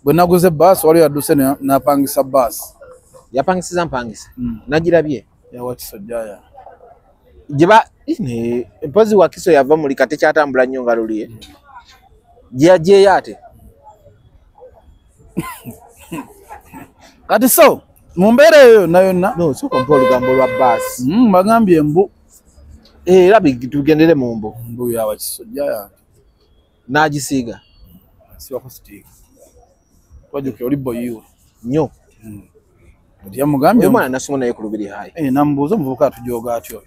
bwe naguze bus wali yadduse napangisa bus yapangisiza mpangisa nagirabye yawa Kisojjaya jiba mpozi wa Kiso yava muri kate kyatambula nnyo nga luliye gye yate kati so mumbere eyo nayo no so kompo lugambo lwa bus bagambye mbu labi tugendere mu mbu yawa Kisojjaya nagisiga siwa kusitika twajuke oli boyiwe nnyo ya mugambye mwana nasoma naye ku lubiri hayi nambuuza omuvubuka atujoga atyo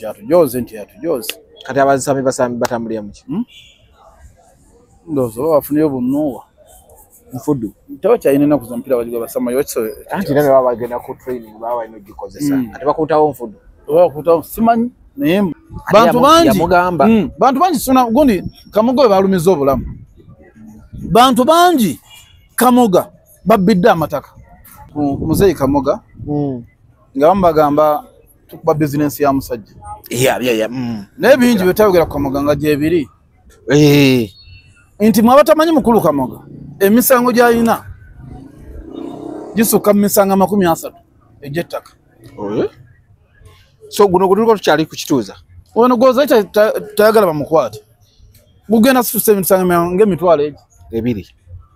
atujoze nti atujoze kati abasami batambulira muki ndozo bafuniye obunuwa mfudu tawo kyayina naku za mpira baligwa basama yokiso anti nane baba bagenda ku training baba ino gikozesa ati bakutawo mfudu bakutawo simanyi naye bantu bangi bantu bangi sona gundi Kamoga balumiza obulamu bantu bangi Kamoga babidde amataka muzeyi Kamoga nga bambagamba tukuba business ya musajja naye bingi betayogera ku Kamoga nga gyebiri nti mwabatamanyi mukulu Kamoga emisango gy'alina gisukka mu misango 30 egy'ettaka so guno gutuliko tukyali ku kituuza ono goza tayagala bamukwate gugenda situsa emisango ng'emitwalo ebiri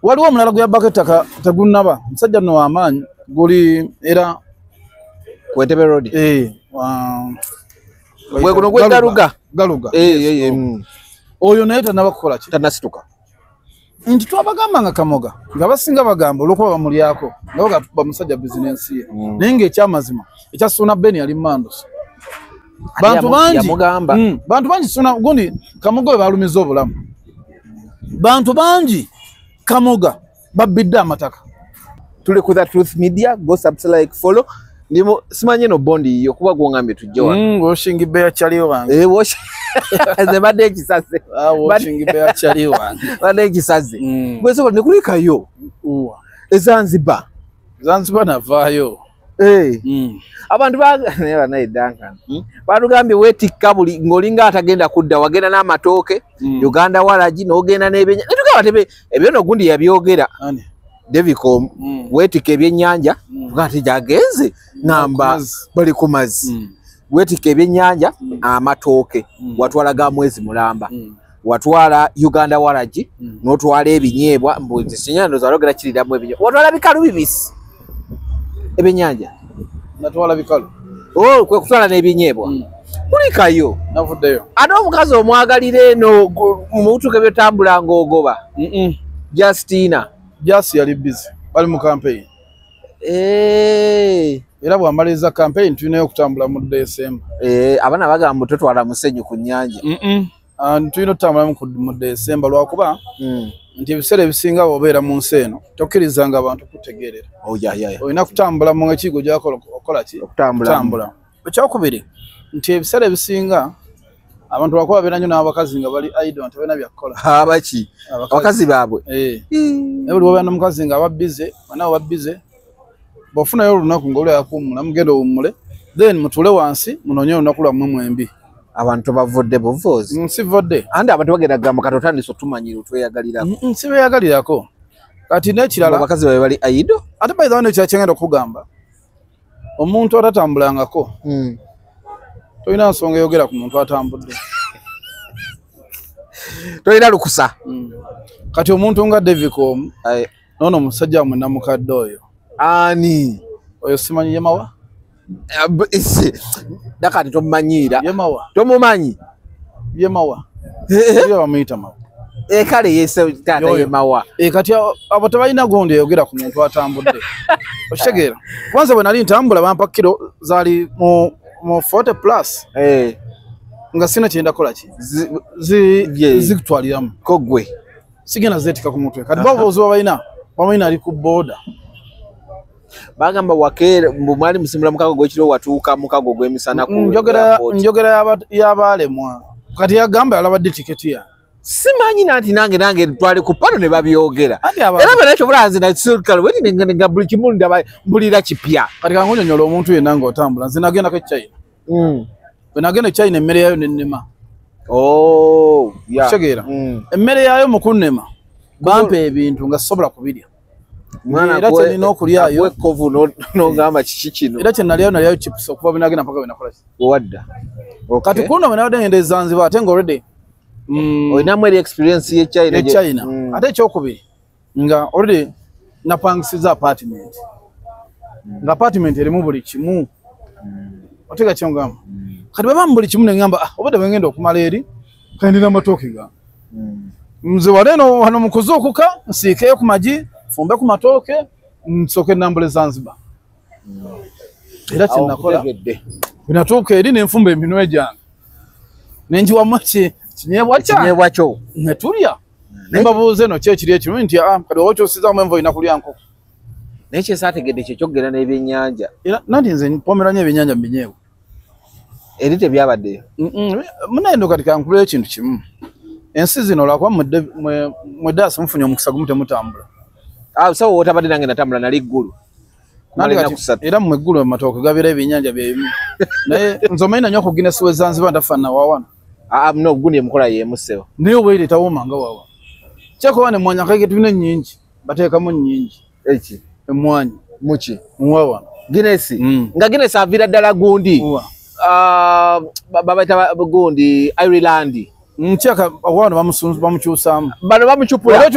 waliwo omulala guyabako ettaka tegunnaba musajja nno w'amaanyi guli era ku Entebbe Road gwe guno gwe Galuga oyo naye tanaba kukola ki tanasituka nti twabagamba nga Kamoga nga basinga bagamba olwokuba bamulyako nga bamusajja bizinensi ye naye ng'ekyamazima ekyasuna Beni ali Mandos bantu bangi suna gundi Kamoga balumiza obulamu bantu bangi Kamoga babidde amataka tuli ku The Truth Media go subscribe follow ndimo simanye no bondi yo kuba gwongambe tujjowa washingi beya chaliyo wange wash ze bade kisaze washingi beya chaliyo wange bade kisaze gweso ne kulika yo Zanzibar navayo abantu baga naye Duncan batugambye wetikka buli ngolinga atagenda kudda wagenda n'amatooke Uganda walaji n'ogenda n'ebenya netugaba tebe ebyo no gundi yabyogera Devicom wetika ebyennyanja ngati jagenze ngamba bali ku mazzi wetika ebyennyanja amatooke watwalaga mwezi mulamba watwala Uganda walaji n'otwala ebinyeebwa mbuzi sinyando zalogera kiriramu ebinyeebwa watwala bikalu bibisi ebyennyanja natwala bikalu kwe kutwala n'ebinyeebwa kulikayo navuddeyo ate omukazi omwagalire eno mubutuke byotambula ng'ogoba Justina Jasi yali busy bali mu campaign era bwamaliza campaign tulina okutambula mu December abana bagamba totwala musenyu ku nnyanja tulina okutambula mu December lwakuba nti ebiseera ebisinga obeera mu nsi eno tokkirizanga abantu kutegeerera olina kutambula mu ekigo gy'okola ki okutambula ekyokubiri nti ebiseera ebisinga abantu bakuba beera nnyo n'abakazi nga bali idle nti balina byakukola abaki abakazi baabwe naye buli wabeera n'omukazi nga ababbize banaabo babbize bw'ofunayo olunaku ng'oli yakuwummula mugenda owummule then mutuule wansi munoonye olunaku lwammwe mwembi abantu bavudde buvoozi sivudde andi abantu bagenda kugamba kati otandise otumanyire otweyagalirako si beyagalirako kati n'ekirala abakazi babe bali idle ate by the way nekirala kyengenda okugamba omuntu atatambulangako tolina nsonga eyogera ku muntu atambudde tolina lukusa kati omuntu nga Devicom nono omusajja mwe namukadde oyo ani oyo simanyi yemawa dakati tomumanyiira yemawa tomumanyi yemawa yo bamuyita mawa kale yese tata yemawa kati abo tebalina gondi eyogera ku muntu atambudde okitegeera kwanza bwe nali ntambula bampa kilo zaali mu 40 plus nga sina kyenda kola ki zikutwaliramu kogwe sigenda zeetika ku mutwe kati bavoozi babalina ali ku booda bagamba wakeera mwali musimbula mukago gw'ekiro watuuka mukago gw'emisana njogera y'abaalemwa kati yagamba yalabadde tiketi ya simanyi nange twali ku pano ne babyogera era benakyo bulanzi nasikale weti nga buli kimu ndaba mbulira kipya kati kangunyonyola omuntu yenna ng'otambula nze nagendako China bwe nagenda China emmere yayo nennema kitegeera emmere yayo mu kunnema bampe ebintu nga sobola kubirya mwana era kye nina okulyayo kovu n'ogamba kiki kino era kye nalyayo chips okuva binagenda mpaka binakola wadda kati kuno bwe ngende Zanzibar ate nga already olinamu eri experience ye China ate ekyokubiri nga already napangisiza apartment nga apartment erimu buli kimu otega kyongamba kati baba mbuli kimu nengamba obadde bwengenda okumala eri kandi n'amatooke ga nze waleno hano mukuzuukuka nsiikeyo ku magi fumbe ku matooke nsoke nambule Zanzibar era kyenakola binatuuka eri nenfumba eminwe gyange nenjiwamu kinyebwa kyo netulya nembabuuza eno kyekiri ekimu nti kati oba kyosizaamu enva olina kulya nkoko naye kyesaategedde kyekyogera n'ebyennyanja nanti nze mpomeranya ebyennyanja mbinyeewo eri tebyabaddeyo munayendo kati kankulira ekintu kimu ensi zino olwakuba mweddaasi mufunye omukisa gumu temutambula sawa wotabadde nange natambula nali ggulu era mweggulu amatooke gabeera ebyennyanja byebimu naye nze omanyi nanyo okuginesi we Zanzibar ndafaana wawana no gundi emukola yemusewo naye obwire tawomanga wawa kyakuba ne mwanya kage tulina ennyingi bateekamu nnyingi eki emwanyi muki muwawa Guinness nga Guinness avira ddala gundi babaita gundi Ireland nkyaka wano bamukyusaamu bano bamukyupula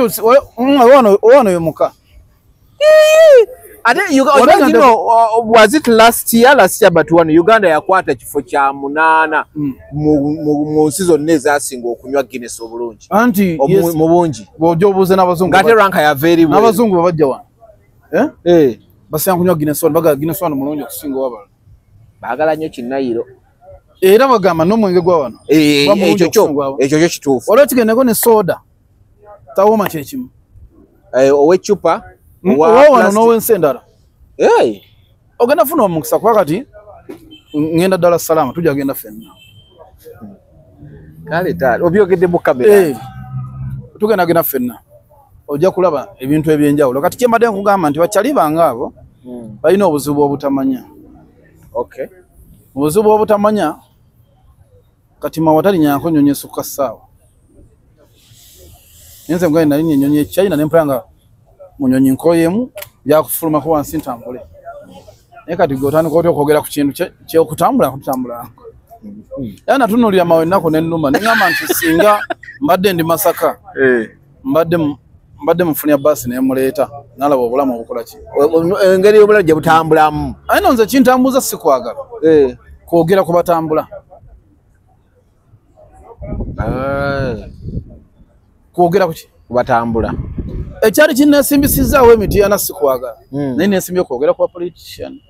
wano yomuka ate you know was it last year but one Uganda yakwata kifo kya 8 mu nsi zonna ezasinga okunywa Guinness obulungi anti mu bungi bojo obuze n'abazungu ngate ranka ya very well n'abazungu babajja wano basanga kunywa Guinness baga Guinness wano mulungi okusinga wabala baagala nnyo kinayiro era bagamba n'omwenge gwa wano ekyo kituufu olwo kigendeko ne soda tawoma kyekimu ow'eccupa wano n'owensi endala ogenda funa omukisa kuba kati ngenda Dar es Salaam tujja genda ffenna kale taali obyogedde mu kamera tugenda genda ffenna ojja kulaba ebintu ebyenjawulo kati kyembadde nkugamba nti bakyali bange abo balina obuzibu obutamanya obuzibu obutamanya kati mawatali nyanko nyonyi esukka ssaawa nze ngoye nali nnyonyi ekyayina nempulanga munyonyi nkoyemu byakufulumako wansi ntambule naye kati gotandika otya okwogera ku kintu kyokutambula kutambula era natunuulira mawe ennaku nennuma neŋŋamba nti singa mbadde ndi Masaka mbadde mufunya baasi nemuleeta nalaba obulamu obukola ki engeri y'obulamu gye butambulamu aye no nze kintambuza sikwagala kwogera ku batambula kwogera kuki kubatambula ekyali kinesimbisizaawo emitiana sikwagala naye nesimbye okwogera ku politician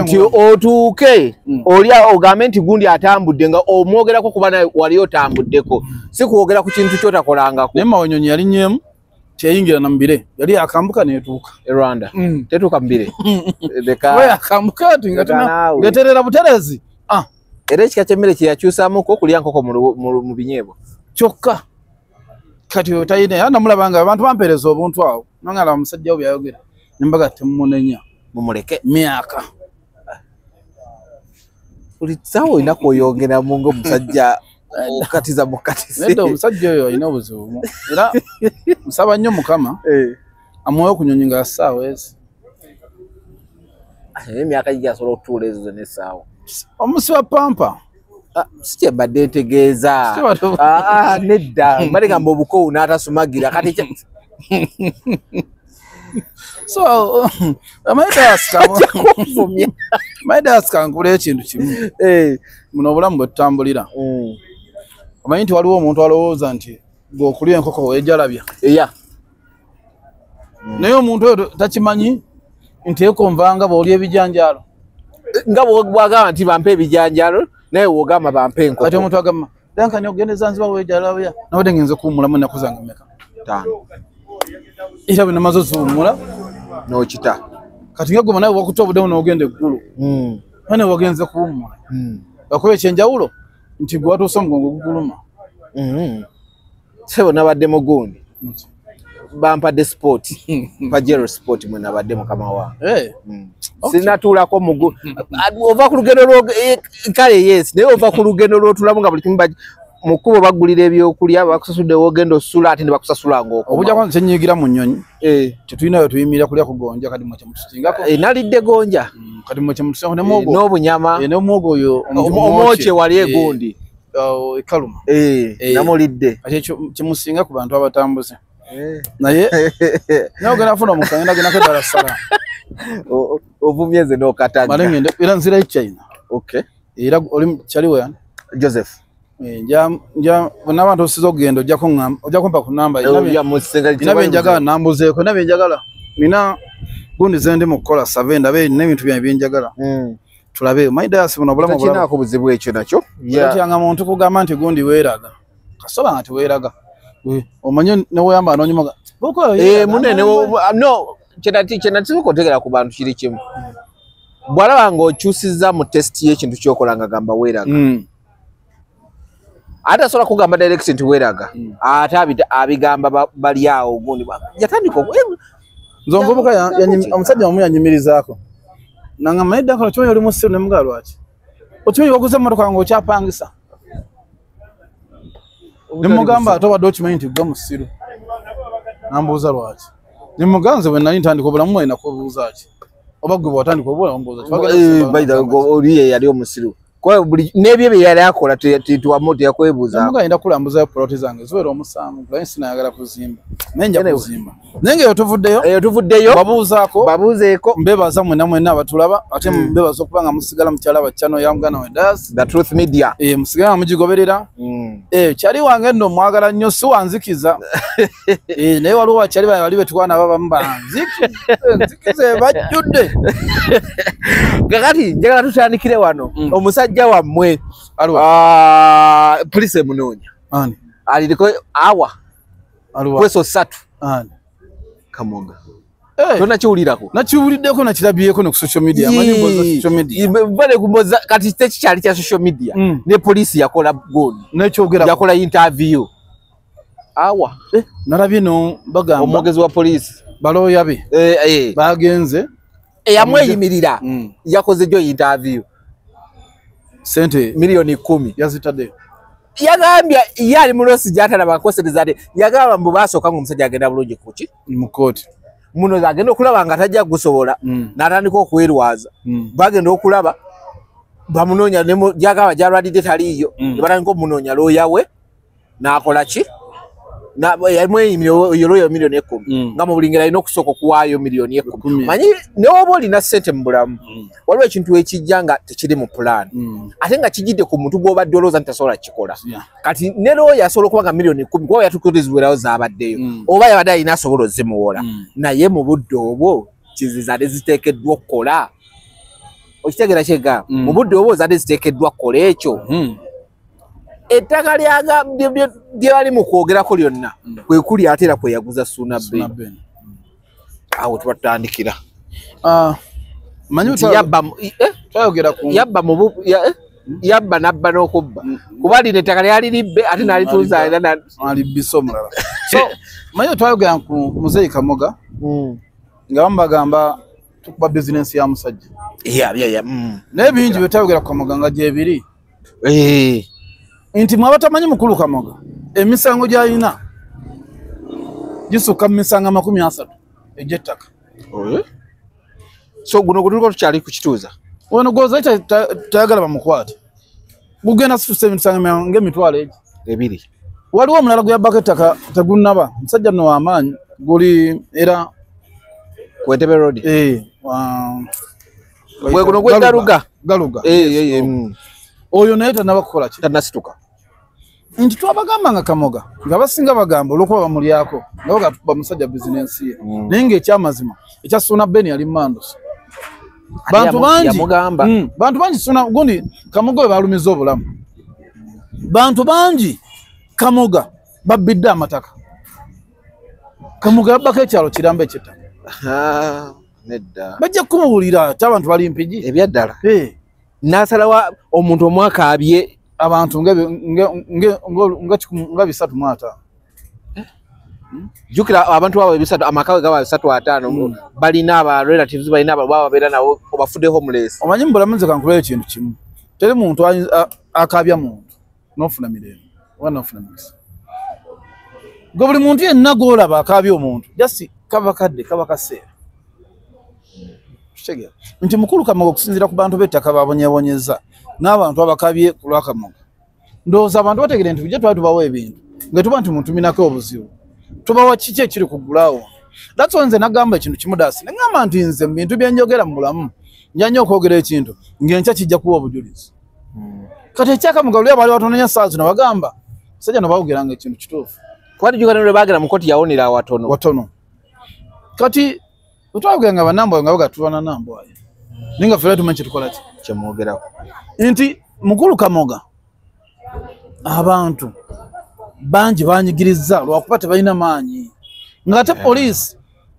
nti otuuke olya ogambe nti gundi atambudde nga omwogerako kuba naye wali otambuddeko si kwogera ku kintu kyotakolangako naye mawenyonyi yali nyeemu kyeyingira na mubire yali akambuka netuuka Rwanda tetuuka mubire akambuka ati ngaterera buterezi era ekika kyemmere kyeyakyusamuko kulya nkoko mu binyeebwa kyokka kati otayina era namulabanga abantu bampeereza obuntu awo nangala omusajjawo byayogera nembaga temumunenya mumuleke myaka buli ssaawa olina kwoyongeramu ng'omusajja okatiza mukatisi nedda omusajja oyo alina obuzibu era nsaba nnyo Mukama amuwe okunyonyi nga ssaawa ezi emyaka gyasobola okutuula ezo zonna essaawa omusi wa pampa si kyembadde ntegeeza nedda mbadde gamba obukowu n'atasumagira kati so amaida asikankula ekintu kimu muno obulamu bwe tutambulira omanyi nti waliwo omuntu alowooza nti gweokulya enkoko weejalabya naye omuntu oyo takimanyi nti ekonvanga bw'olya ebijanjaalo nga bwagamba nti bampe ebijanjaalo naye wogamba bampe enkoko kati omuntu agamba dankani ogende Zanzibar weejalabya nabadde ngenze kuwummulamu ennaku zange mmeka 5 era bwe namaze oziwummula n'okita kati nga gwe nawe wakuta obuddemu n'ogenda eggulu ane wagenze kuwummula bakuba ekyenjawulo nti gwe watuusa omugongo guguluma sebo nabaddemu gundi bampadde sport pajero sport mwe nabadde mukama wange sinatuulako ova ku lugendo kale yes naye ova ku lugendo lwotulamu nga buli kimu mukubo bagulira ebyokulya bakusasudde wogenda osula ate ne bakusasula ngoko obuja kwanze nyigira mu nnyonyi tetulinayo tuyimira kulya kugonja kadi mwache mutusingako nalidde gonja kadi mwache mutusingako ne mwogo n'obunyama ne mwogo oyo omwoche wali egundi ekaluma namulidde ate kimusinga ku bantu abatambuze naye nogenda funa mukagenda gena ke Dar es Salaam ovumyeze n'okataga malengende era nzira China era oli chaliwe yani Joseph nja n'abantu osizo gendo ojja kumpa ku namba inabe njagala nambuzeeko nabe njagala mina gundi zende mu kola savenda be n'ebintu byange njagala tulabe maidasi buno bulamu bulama ko buzibu ekyo nakyo yanga muntu kugamba nti gundi weeraga kasoba ngati weeraga omanye ne woyamba anonyimaga boko munene no chenati ko tegera ku bantu kiri kimu bwalaba ngo okyusiza mu test y'ekintu kyokolanga gamba weeraga ata sola kugamba direct nti weeraga ate abigamba bali awo gundi yatandika nzomvubuka omusajja omu yanyimirizaako nanga maida kola cyo yali musiru ne mugalo ati otuyo waguze motoka ngo kyapangisa nimugamba atoba document gwa musiru nambuza lwati nimuganze we nali ntandiko bulamu mwe nakubuza ati obagwe bwatandiko bwola mbuza baida oliye yali omusiru kwa buli nebye bye yali akola tuwa moto yakwebuza muga enda kulambuza plot zange zwero omusango blansi nayagala kuzimba nenja kuzimba nenge yotuvuddeyo babuzeeko mbebaza mwe namwe nabatulaba ate mbebaza okubanga musigala mukyala bachano ya mugana we das the truth media musigala mujigoberera kyali wange ndo mwagala nnyo si wanzikiza naye waliwo kyali bali betwana baba mbanzikize bajjudde gakati njagala tutandikire wano omusajja wammwe police munonya aliko awa kweso 3 Kamoga tona chiulirako nachiuliddeko nakirabyeko ne ku social media amanyimbo za social media bale kumoza kati stage kyali kya social media ne police yakola goni nekyogera yakola interview awa narabye no bagamba omwogezi wa police baloya be bagenze yamweyimirira yakoze jo interview sente milioni 10 yazitade yagambya yali mulosi jatala bakoserezade yagamba mbu basoka ngo musajja agenda bulungi kuki mukoti muno agenda okulaba nga tajja gusobola natandika okwerwaza bagenda okulaba bamunonya ne jagaba jalwadde taliyo batandika omunonya loya we nakola ki na yamwe yoroyo milioni 10 nga mubulingira ino kusoko kuwayo milioni 10 manyi ne oboli na sente mbulamu waliwo ekintu ekijjanga tekiri mu plan ate nga kijidde ku muntu goba doloza ntasobola kikola kati ne loya yasobola kubanga milioni 10 kwa yatukozezwerawo zabaddeyo oba yabadde alina asobola ozimuwola naye mu budde obwo kizizade ziteekeddwa okukola okitegera kyega mu budde obwo zade ziteekeddwa kukola ekyo ettaka lyaga bye bali mu kwogerako lyonna kwe kuli ate era kwe yaguza Suna Ben awo tubatandikira manyi yabba nabba n'okubba kuba lino ettaka lyali libbe ate nalituuza alibbisa omulala so manyi twayogera ku Muzeeyi Kamoga nga bambagamba tukuba bizinensi ya musajja naye bingi byetayogera ku Kamoga nga gyebiri inti mwabatamanyi mukulu Kamoga emisango gyalina gisuka misango 30 ejettaka so guno gutuliko tukyali kukituuza ono goza tayagala bamukwate gugenda situsa emisango ng'emitwalo ebiri waliwo omulala gwe ettaka tegunnaba musajja no w'amaanyi guli era ku Entebbe Road gwe guno gwe Galuga oyo naye tanaba kukola ki tanasituka nti twabagamba nga Kamoga nga basinga bagamba olwokuba bamulyako nabo gatuba musajja bizinensi ye naye ng'ekyamazima ekya Suna Ben yali mandoso bantu bangi Suna gundi Kamoga we balumiza obulamu bantu bangi Kamoga babbidde amataka Kamoga yabbako ekyalo kiramba eky'ettaka nedda bajja kumuwulira ate abantu bali mpigi ebyaddala nasalawa omuntu omwakaabye abantu nga 305 jukira abantu abo 3 amakawe gaba 305 balina aba relatives balina aba babeera nabo obafudde homeless omanyi mbulamunze kankubera ekintu kimu teri muntu akabya muntu nofuna mirembe wanafuna mukisa gwe buli muntu yenna gwolaba akaabye omuntu jasi kaba kadde kaba kaseera kitegeera nti mukulu Kamoga okusinziira ku bantu b'ettaka babonyebonyeza n'abantu abakabye ku lwa Kamoga ndowooza abantu bategere nti tujja twali tubawa ebintu nga tuba nti muntu minako obuzibu tubawa kiki ekiri ku gulaawo that's why nze nagamba ekintu kimu daasi nagamba nti nze mu bintu bye njogera mu bulamu njanya okwogera ekintu ng'enkya kijja kuwa obujulizi kati ekya Kamoga luli abaali batononya ssaawa zino bagamba sajja nobawogiranga ekintu kituufu kwati jugana lwe baagera mu koti yawonera watono kati otwayogera banambo nga bagatulana nambo ayo ninga fera tumanyi kitukola ki kyemwogerako nti mukulu Kamoga abantu bangi banyigiriza lwakuba tebalina maanyi ngate police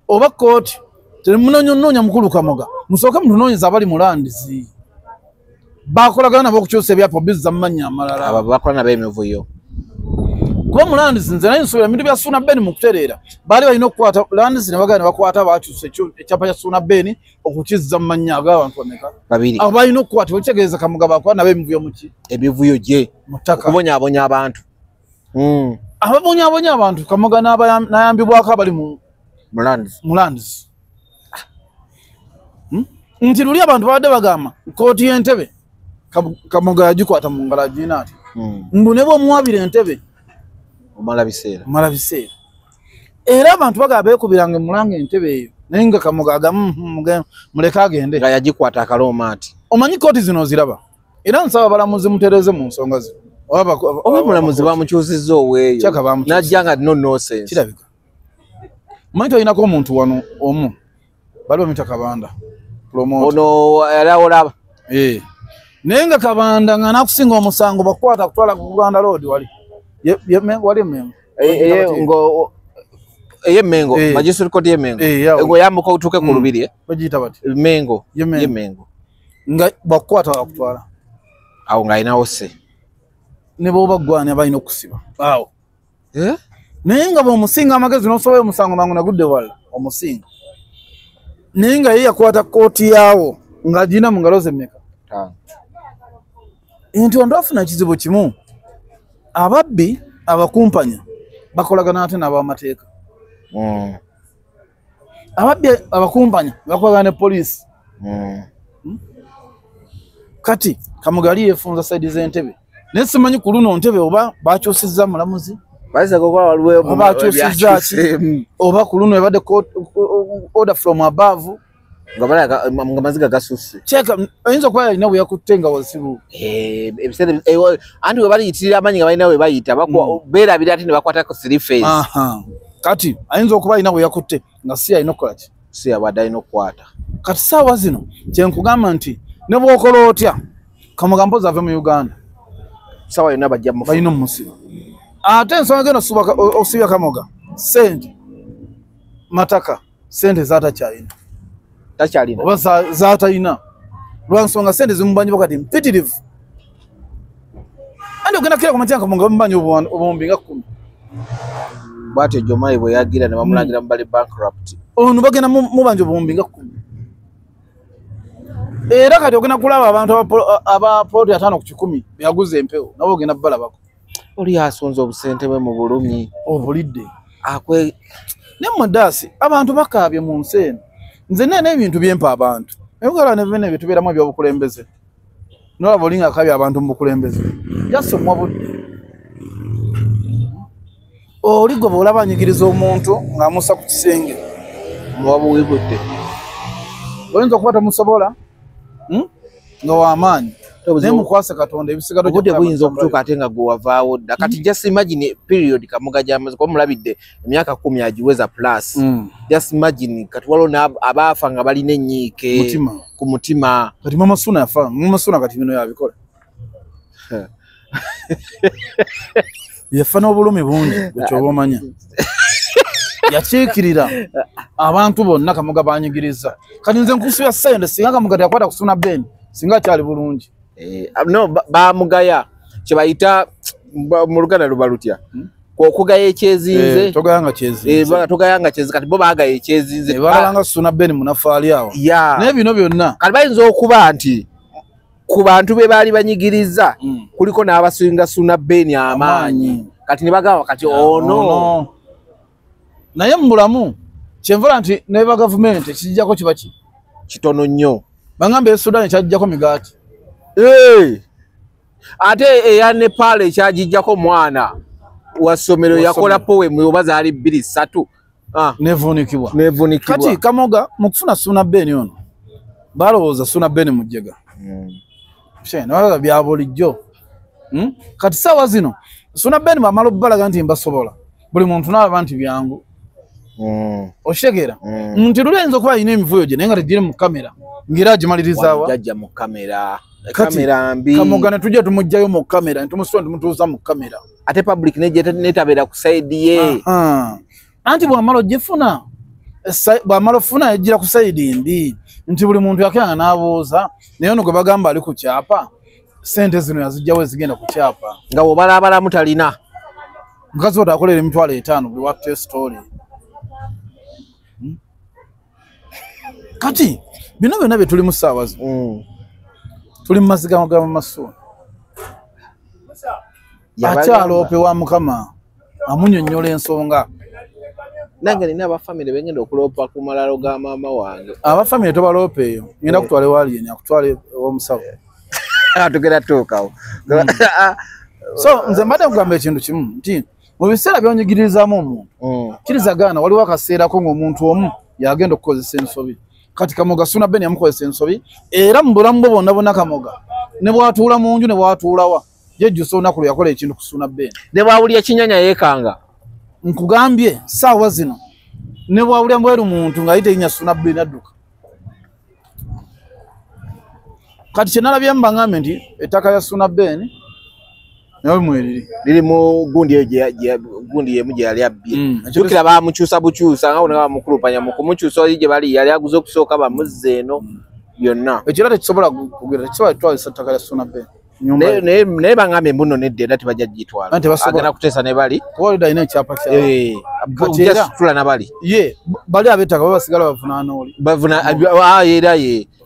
oba kooti temunonyononya mukulu Kamoga musooke mutunonyeza abali mu landizi bakolagana nabo okukyusa ebyapa bizza mu mannya amalala abo bakola nabo emivuyo kuba mu landizi nze naye nsubira ebintu bya Ssuuna Ben mu kutereera baali balina okukwata landizi ne bagana bakwata bakyusa ekyapa kya Ssuuna Ben okukizza mu mannya ag'abantu bameka babiri abo balina okukwata okitegeeza Kamoga bakola nabo emivuyo muki ebivuyo gye okubonyaabonya abantu ababonyaabonya abantu Kamoga n'ayambibwako abali mu landizi nti luli abantu babadde bagamba kooti y'Entebbe Kamoga yagikwata mu ngalo agina ati mbu ne bw'omuwabira Entebbe omala biseera era abantu bagaba beekubiranga emulanga Entebbe eyo naye nga Kamoga agamu muleke agende nga yagikwata akalooma ati omanyi kooti zino oziraba era nsaba balamuzi mutereeze mu nsonga zino oba mulamuzi bamukyusizza oweeyo najja nga no nonsense kirabika omanyi tolinako omuntu wano omu bali bamuyita Kabanda ono yalawolaba naye nga Kabanda nga nakusinga omusango bakwata kutwala ku Buganda Road wali wali Mengo Mengo Magistrate Court Mengo ngo yambuka utuke ku lubiri bagiyita bati Mengo nga bakwata bakutwala awo nga ayinawo se ne bo bagwana balina okusiba awo naye nga bw'omusinga amagezi n'osobola omusango mangu nagudde wala omusinga naye nga ye yakwata kooti yaawo ng'agina mu ngalo ze mmeka nti ondofuna ekizibu kimu ababbi abakumpanya bakolagana ate n'abamateeka ababbi abakumpanya bakolagana ne poliisi kati Kamoga yali yeefunza saidi z'Entebbe naye simanyi ku luno Ntebbe oba bakyusizza mulamuzi bakyusizza ki oba ku luno ebadde order from above nga maziga gasusse cheka oyinza okuba yalina bwe yakutte nga wasibu anti we baliyitirira amanyi nga balina we bayita beerabira ate ne bakwatako 3 phase kati ayinza okuba alina bwe yakutte nga si alina okukola ki si abadde alina okukwata kati saawa zino kyenkugamba nti ne bw'okola otya Kamoga mpozi ave mu Uganda sawa yonna bajja mu balina omusiba ate ensonga geno osibya Kamoga sente mataka sente zatakyalina oba zatalina lwansonga sente zimubanyi bakati mpitirivu andi ogenda kira ku matya Kamoga bamubanyi obuwumbi nga 10 bwatyo Jomayi bwe yagira ne bamulagira mubali bankrupt ono bagenda mubanyi obuwumbi nga 10 era kati ogenda kulaba abantu aba ploti 5 ku 10 yaguze empewo nabo ogenda balabako oli asonza obusente bwe mu bulumi obulidde akwe ne mudasi abantu bakaabye mu nseno nze nene ebintu byempa abantu ebikala ne bene bituberamu ebyobukulembeze nola bolinga akabye abantu mu bukulembeze yasomwa budde oli gwe olaba anyigiriza omuntu ng'amussa ku kisenge muwabuwibudde oyinza okuba tomusobola nga w'amaanyi naye mukwase Katonda ebisigalo obudde buyinza okutuuka ate nga gwe wavaawo dda kati just imagine period Kamoga gy'amaze kuba mulabidde emyaka 10 agiweza plus just imagine kati waliwo abaafa nga balina ennyiike ku mutima kati Mama Ssuuna yafa Mama Ssuuna kati bino yabikola yafa n'obulumi bungi bwekyoba omanya yakiikirira abantu bonna Kamoga banyigiriza kati nze nkusubya sente singa Kamoga teyakwata ku Ssuuna Ben singa akyali bulungi no bamugaya kyebayita mu Luganda luba lutya okugaya ekyezinze togayanga kyezinze togayanga kyezinze kati bo baagaya ekyezinze balanga Ssuuna Ben munafaali awo naye bino byonna kati bayinza okuba nti ku bantu be bali banyigiriza kuliko n'abasinga Suna Ben amaanyi kati ne bagamba kati ono naye mulamu kyenvula nti neba government kijjako kiba kitono nnyo bangambe Sudan kyajjako migaati ate eya Nepal ekyagijjako mwana wa ssomero yakola poem obaza ali 2-3 nevunikibwa kati Kamoga mu kufuna Suna Ben ono balowooza Suna Ben mujjega nabaga bya bulijjo kati sawa zino Suna Ben bamala obbalaga nti mbasobola buli muntu n'alaba nti byangu oshegera nti lulenzo okuba alina emivuyo gye naye nga tegiri mu kamera ng'era agimalirizaawa jajja mu kamera mbi Kamoga ne tujja tumugjayo mu kamera ntumusobola tumutuuza mu kamera ate public netabeera ku side ye anti bw'amala ogifuna bw'amala ofuna ejjira ku side mbi nti buli muntu yakiranga n'abuuza naye ono gwe bagamba ali ku kyapa sente zino yazijjawo ezigenda ku kyapa nga bw'obalaabalamu talina mukazi oto akolera emitwalo 5 buli watte story kati bino byonna bye tuli mu ssaawa zino tuli mu maziga ga Masuuna akyaloope wa Mukama amunyonnyola ensonga nange nina abafamile bengenda okuloopa ku malalo ga maama wange abafamile tobaloope eyo ngenda kutwala ewali yeni akutwala omusawo tugenda tuukawo so nze mbadde nkugamba ekintu kimu nti mu biseera byonyigiririzaamu omuntu kirizagaana waliwo akaseerako ng'omuntu omu yagenda okukozesa ensobi kati Kamoga Suna Ben yamukozesa ensobi era mu bulamu bwe bwonna bwonna Kamoga ne bwatuula mu nju ne bwatuulawa yejjusa olunaku lwe yakola ekintu ku Suna Ben ne bwawulya ekinyanya yeekanga nkugambye saawa zino ne bwawulya mbweru muntu ng'ayita erinnya Suna Ben adduka kati kye nalabye mbaŋŋambe nti ettaka lya Suna Ben nawe mweriri liri mu gundi yemu gye yali abbye jjukira bamukyusa bukyusa nga bonna bamukulupanya mu kumukyusa oli gye bali yali aguze okusooka bamuzza eno byonna ekira tekisobola kugera tekisobola twalisa ttaka lya Suna Ben naye baŋŋambe mbuno nedda era tebajja gitwala agenda kuteesa ne bali kuba alina ekyapa kyatula nabali ye bali ab'ettaka babasigala bavunaana oli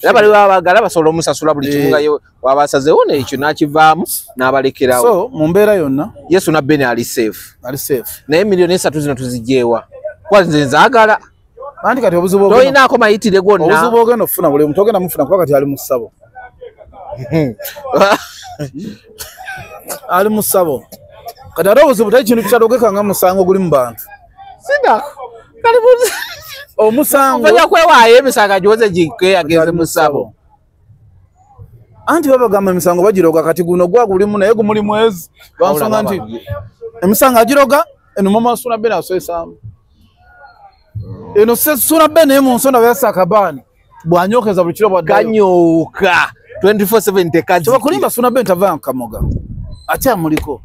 era bali babagala basobola omusasula buli kimu nga ye wabasazeewo nekyo n'akivaamu n'abalekerawo so mu mbeera yonna ye Suna Ben ali safe naye miliyoni 3 zino tuzigyeewa kuba nze nzaagala anti kati obuzibu tolinaako mayitire gonna obuzibu ogenda okufuna buli muntu ogenda mufuna kuba kati ali mu ssabo ali mu ssabo kati ate obuzibu tali kintu kikyatogeka nga musango guli mu bantu omusango ojja kwewaayo emisango giwoze gikeyageze mu ssabo anti babagamba emisango bagiroga kati guno gwagulimu naye gumuli mwezi bansonga nti emisango agiroga eno mama Suna Ben asoesaamu eno Suna Ben naye mu nsonda beyasa akabaani bwanyokeza buli kiro bwaganyooka 24/7 tekazi choba kulimba Suna Ben tavanga Kamoga ate amuliko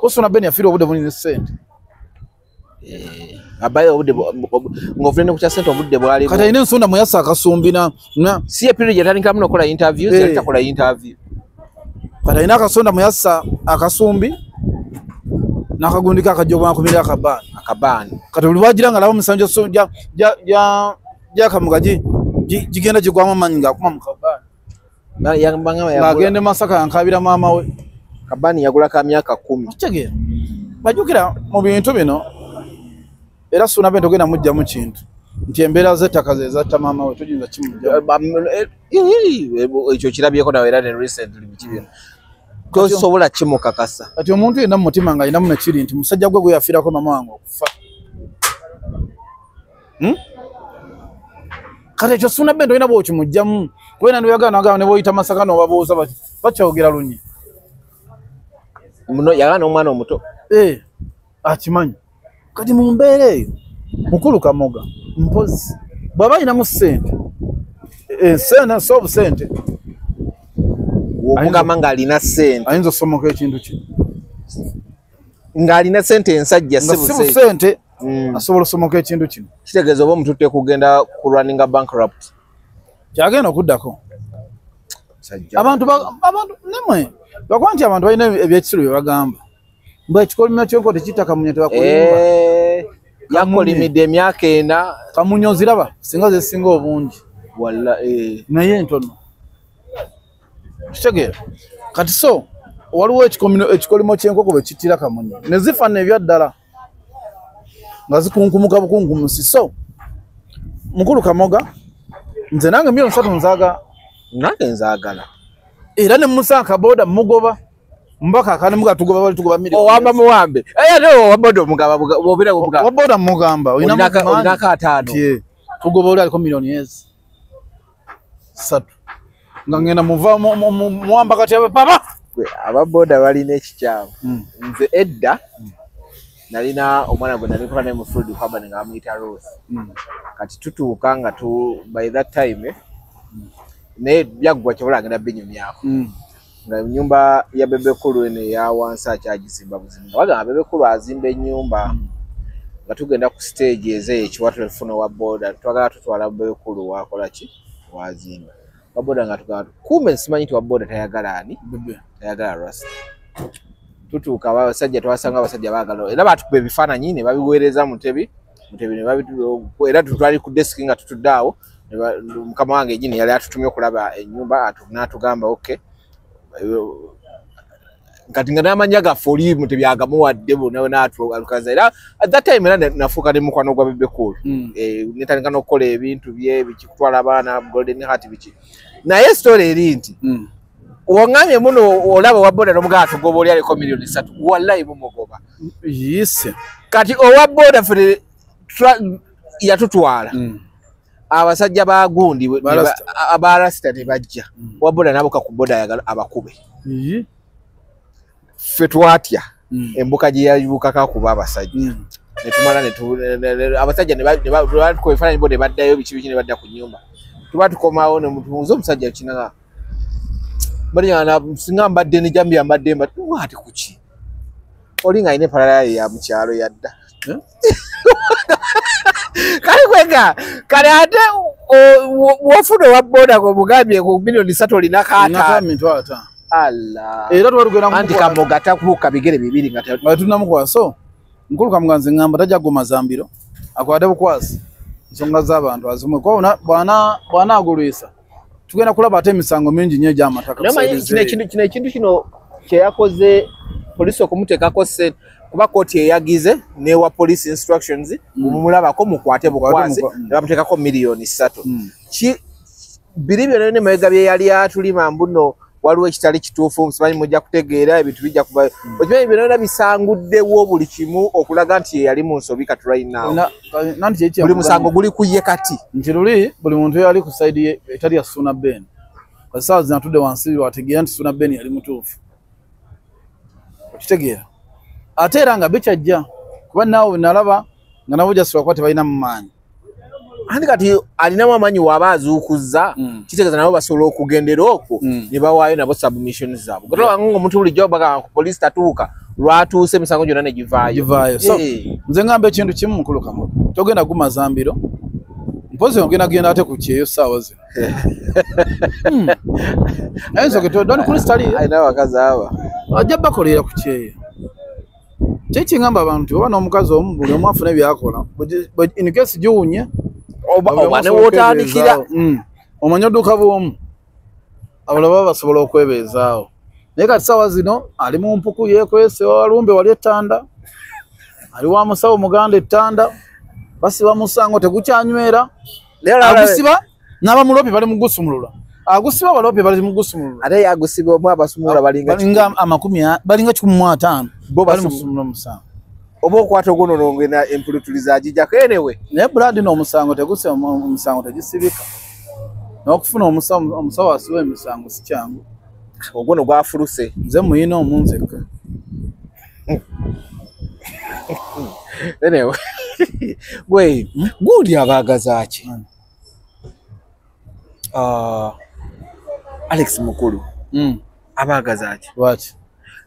ko Suna Ben yafiira obudde bunini sente abaye obudde ngofune ku sente obudde bwali kata ine nsonda muyasa akasumbi na si period yatandika muno kola interviews yatakola interview kata ine akasonda muyasa akasumbi nakagundika akajoba akumira akabani kata buli wajiranga labo musanjo so ja Kamoga jigenda jigwama manyinga akuma mukabani agende Masaka yankabira maama we kabani yagula ka myaka 10 kitegera bajukira mu bintu bino era Suna Ben togenda mujja mu kintu nti embeera z'ettaka ze zatta maama we tujinza kimujja ekyo kirabyeko nawe era ne recently bikibino tosobola kimukakasa kati omuntu yenna mu mutima nga ayinamu nekiri nti musajja gwe yafiirako maama wange okufa kati ekyo Suna Ben tolina bw'okimugjamu kubera niweyagaana ne bw'oyita Masaka n'obabuuza bakyogera lunyi yagaana omwana omuto akimanyi kati mu mbeera eyo mukulu Kamoga mpozi bw'aba ayinamu ssente so obusente okugamba ng'alina ssente ayinza okusomoka ekintu kye ng'alina ssente ensajja si busente asobola osomoka ekintu kino kitegeeza oba omuntu tekugenda kulwaninga bankrupt kyagenda okuddako abantu nemwe bakuba nti abantu balina ebyekisiru bye bagamba mbw ekikolima kyonko tekitaka munye tebakulimba yakolimidde emyaka 4 kamunyo ziraba singa zesinga obungi naye ntono Kitegera. Kati so waliwo ekikolimo ky'enkoko bwe kitira kamunye. Ne zifaana ebyaddala. Nga zikunkumuka bukungumusi. So Mukulu Kamoga nze nange milioni 3 nzaaga. Nange nzaagala. Era ne Musaka boda mugoba. Mbaka kane muga tugoba bali tugoba milioni. Owamba muwambe. No waboda omugaba bobira kuvuga. Waboda mugamba. Olina ka 5. Tugoba oli aliko milioni yes. 3. Nga ngena muva muwamba kati papa. Ababoda balina ekikyamu. Nze edda nalina omwana gwe nalikuwa naye mu field kwamba ngamuyita Rose. Kati tutuuka nga by that time ne byagwa kyobola ngenda binyumi yako. Nga nyumba ya Bebekulu ene ya wansi akyagizimba buzimba. Waga Bebekulu azimba ennyumba nga tugenda ku stage eze ekiwatu efuna wa boda twagala tutwala Bebekulu wakola ki wazimba. Waboda nga tugawa kumbe simanyi tu waboda tayagala ani tayagala Rasta. Tutuuka abasajja twasanga abasajja baagala era batukuba ebifaananyi ne babiweereza Mutebi ne babitu era tutwali ku desk nga tutudaawo mukama wange jini yali atutumye okulaba ennyumba n'atugamba okay kati nga n'amanya gaffe oli Mutebi agamuwadde n'atukaza era at that time era nafuuka ne mukwano gwa Bebekulu netandika n'okukola ebintu bye bikikutwala abaana Golden Heart biki naye story eri nti wanganye muno olaba waboda n'omugala tugoba oli aliko milioni 3 wallahi bumugoba yes kati owaboda fere yatutwala abasajja bagundi abarasta tebajja waboda naboka ku boda yagala abakube ffe twatya embuka gye yayibukaka kuba abasajja netumala abasajja ne bakwefana boda baddayo biki ne badda ku nyumba tuba tukomawo ne mutunzo omusajja kinaga bali yana singa mbadde ne jambi ambadde mbadde ati kuki olinga ine parala ya mukyalo yadda kale kwega kale ate wofuno wa boda ko mugambye ku milioni 3 linakata mitwata Allah era twarugera mu anti Kamoga takubuka bigere bibiri ngata batuna mukwaso Mukulu Kamuganze ngamba tajja goma zambiro akwade bukwasi nsonga z'abantu azumwe ko bwana agulwisa tugenda kulaba ate emisango mingi nnyo gy'amataka kintu kino kye yakoze polisi okumuteekako ssente kuba kooti eyagize newa police instructions mumulabako mukwate bukwazi ne bamuteekako milioni 3 biri byonna ne mawega bye yali atulima mbuno waliwo ekitali kituufu simanyi mujja kutegeera ebintu bijja kuba okimanyi byonna bisanguddewo buli kimu okulaga nti yali mu nsobi kati right now buli musango guli kuye kati nti luli buli muntu yali ku side etali ya Suna Ben kwa saa zinatudde wansi wategeera nti Suna Ben yali mutuufu okitegeera ate era nga bikyajja kuba naawe nalaba nga nabo jasula kwate balina mu maanyi andi kati alina mamanyi wabazukuza kitegeeza nabo basobola okugendera okwo ne bawaayo nabo submissions zaabwe kutoka ngo omuntu buli job baga ku police tatuuka lwatuuse emisango gyonna ne givaayo so nze ngamba ekintu kimu Mukulu Kamoga togenda guma zambiro mpozi ogenda ate ku kyeyo saawa zino enzo ketodani kuli stali aina wakazi aba ajja bakolera ku kyeyo kyeki ngamba abantu oba n'omukazi omu buli omu afuna ebyakola in case giwunye oba ne wotandikira omanya odduuka bw'omu abalaba basobola okwebeezaawo naye kati saawa zino ali mu mpuku yeekwese walumbe wali ettanda ali wa musawo muganda ettanda basiba musango tegukyanywera agusiba n'abamulopi bali mu gusumulula agusiba abalopi bali mu gusumulula ate yagusiba omu abasumulula balinga 50 bo bali musumulula musango oba okwata ogunono na empulutuliza agijjako enewe naye bulandi n'omusango teguse omusango tegisibika n'okufuna omusawo asiba emisango si kyangu oguno gwafuluse nze muyina omunzekka enewe gwe gundi abaagaza ki Alex Mukulu abaagaza ki lwaki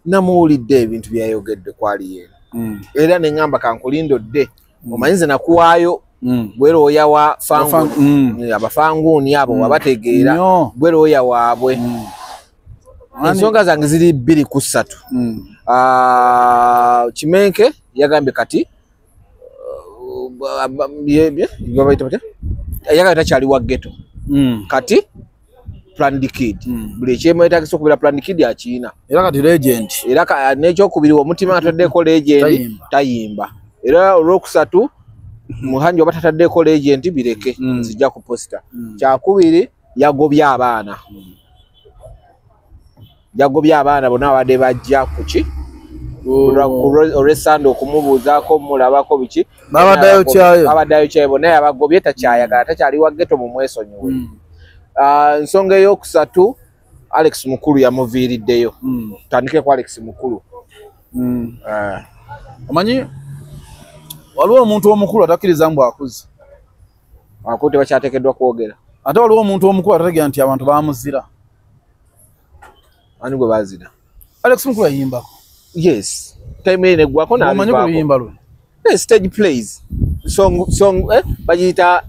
namuwulidde ebintu byayogedde kwali yeno era ne ngamba kankulindodde omanyize nakuwaayo bwerooya wa abafanguuni abo wabategeera bwerooya waabwe ensonga zange ziri 2-3 Kimenke yagambye kati yagambye takyali wa ghetto kati Planned Kid buli chemo etagisa okubira Planned Kid akina era kati legend era necho kubiri omutima ataddeko legend tayimba era olwokusatu muhanjo batataddeko legend bireke nzija ku poster kyakubiri yagobya abaana bonna abadde bajja kuki Oresando okumubuuzaako mulabako biki babaddayo kyayo bonna yabagobye takyayagala takyali wa ghetto mu mwesonyiwe nsonga eyokusatu Alex Mukulu yamuviiriddeyo tandike ku Alex Mukulu omanyi waliwo omuntu omukulu atakkiriza mbu akuze akuti bakyateekeddwa kwogera ate waliwo omuntu omukulu atategera nti abantu bamuzira ani gwe bazira Alex Mukulu yayimbako yes time ene gwako na omanyi ku yimba lwe stage plays song bajita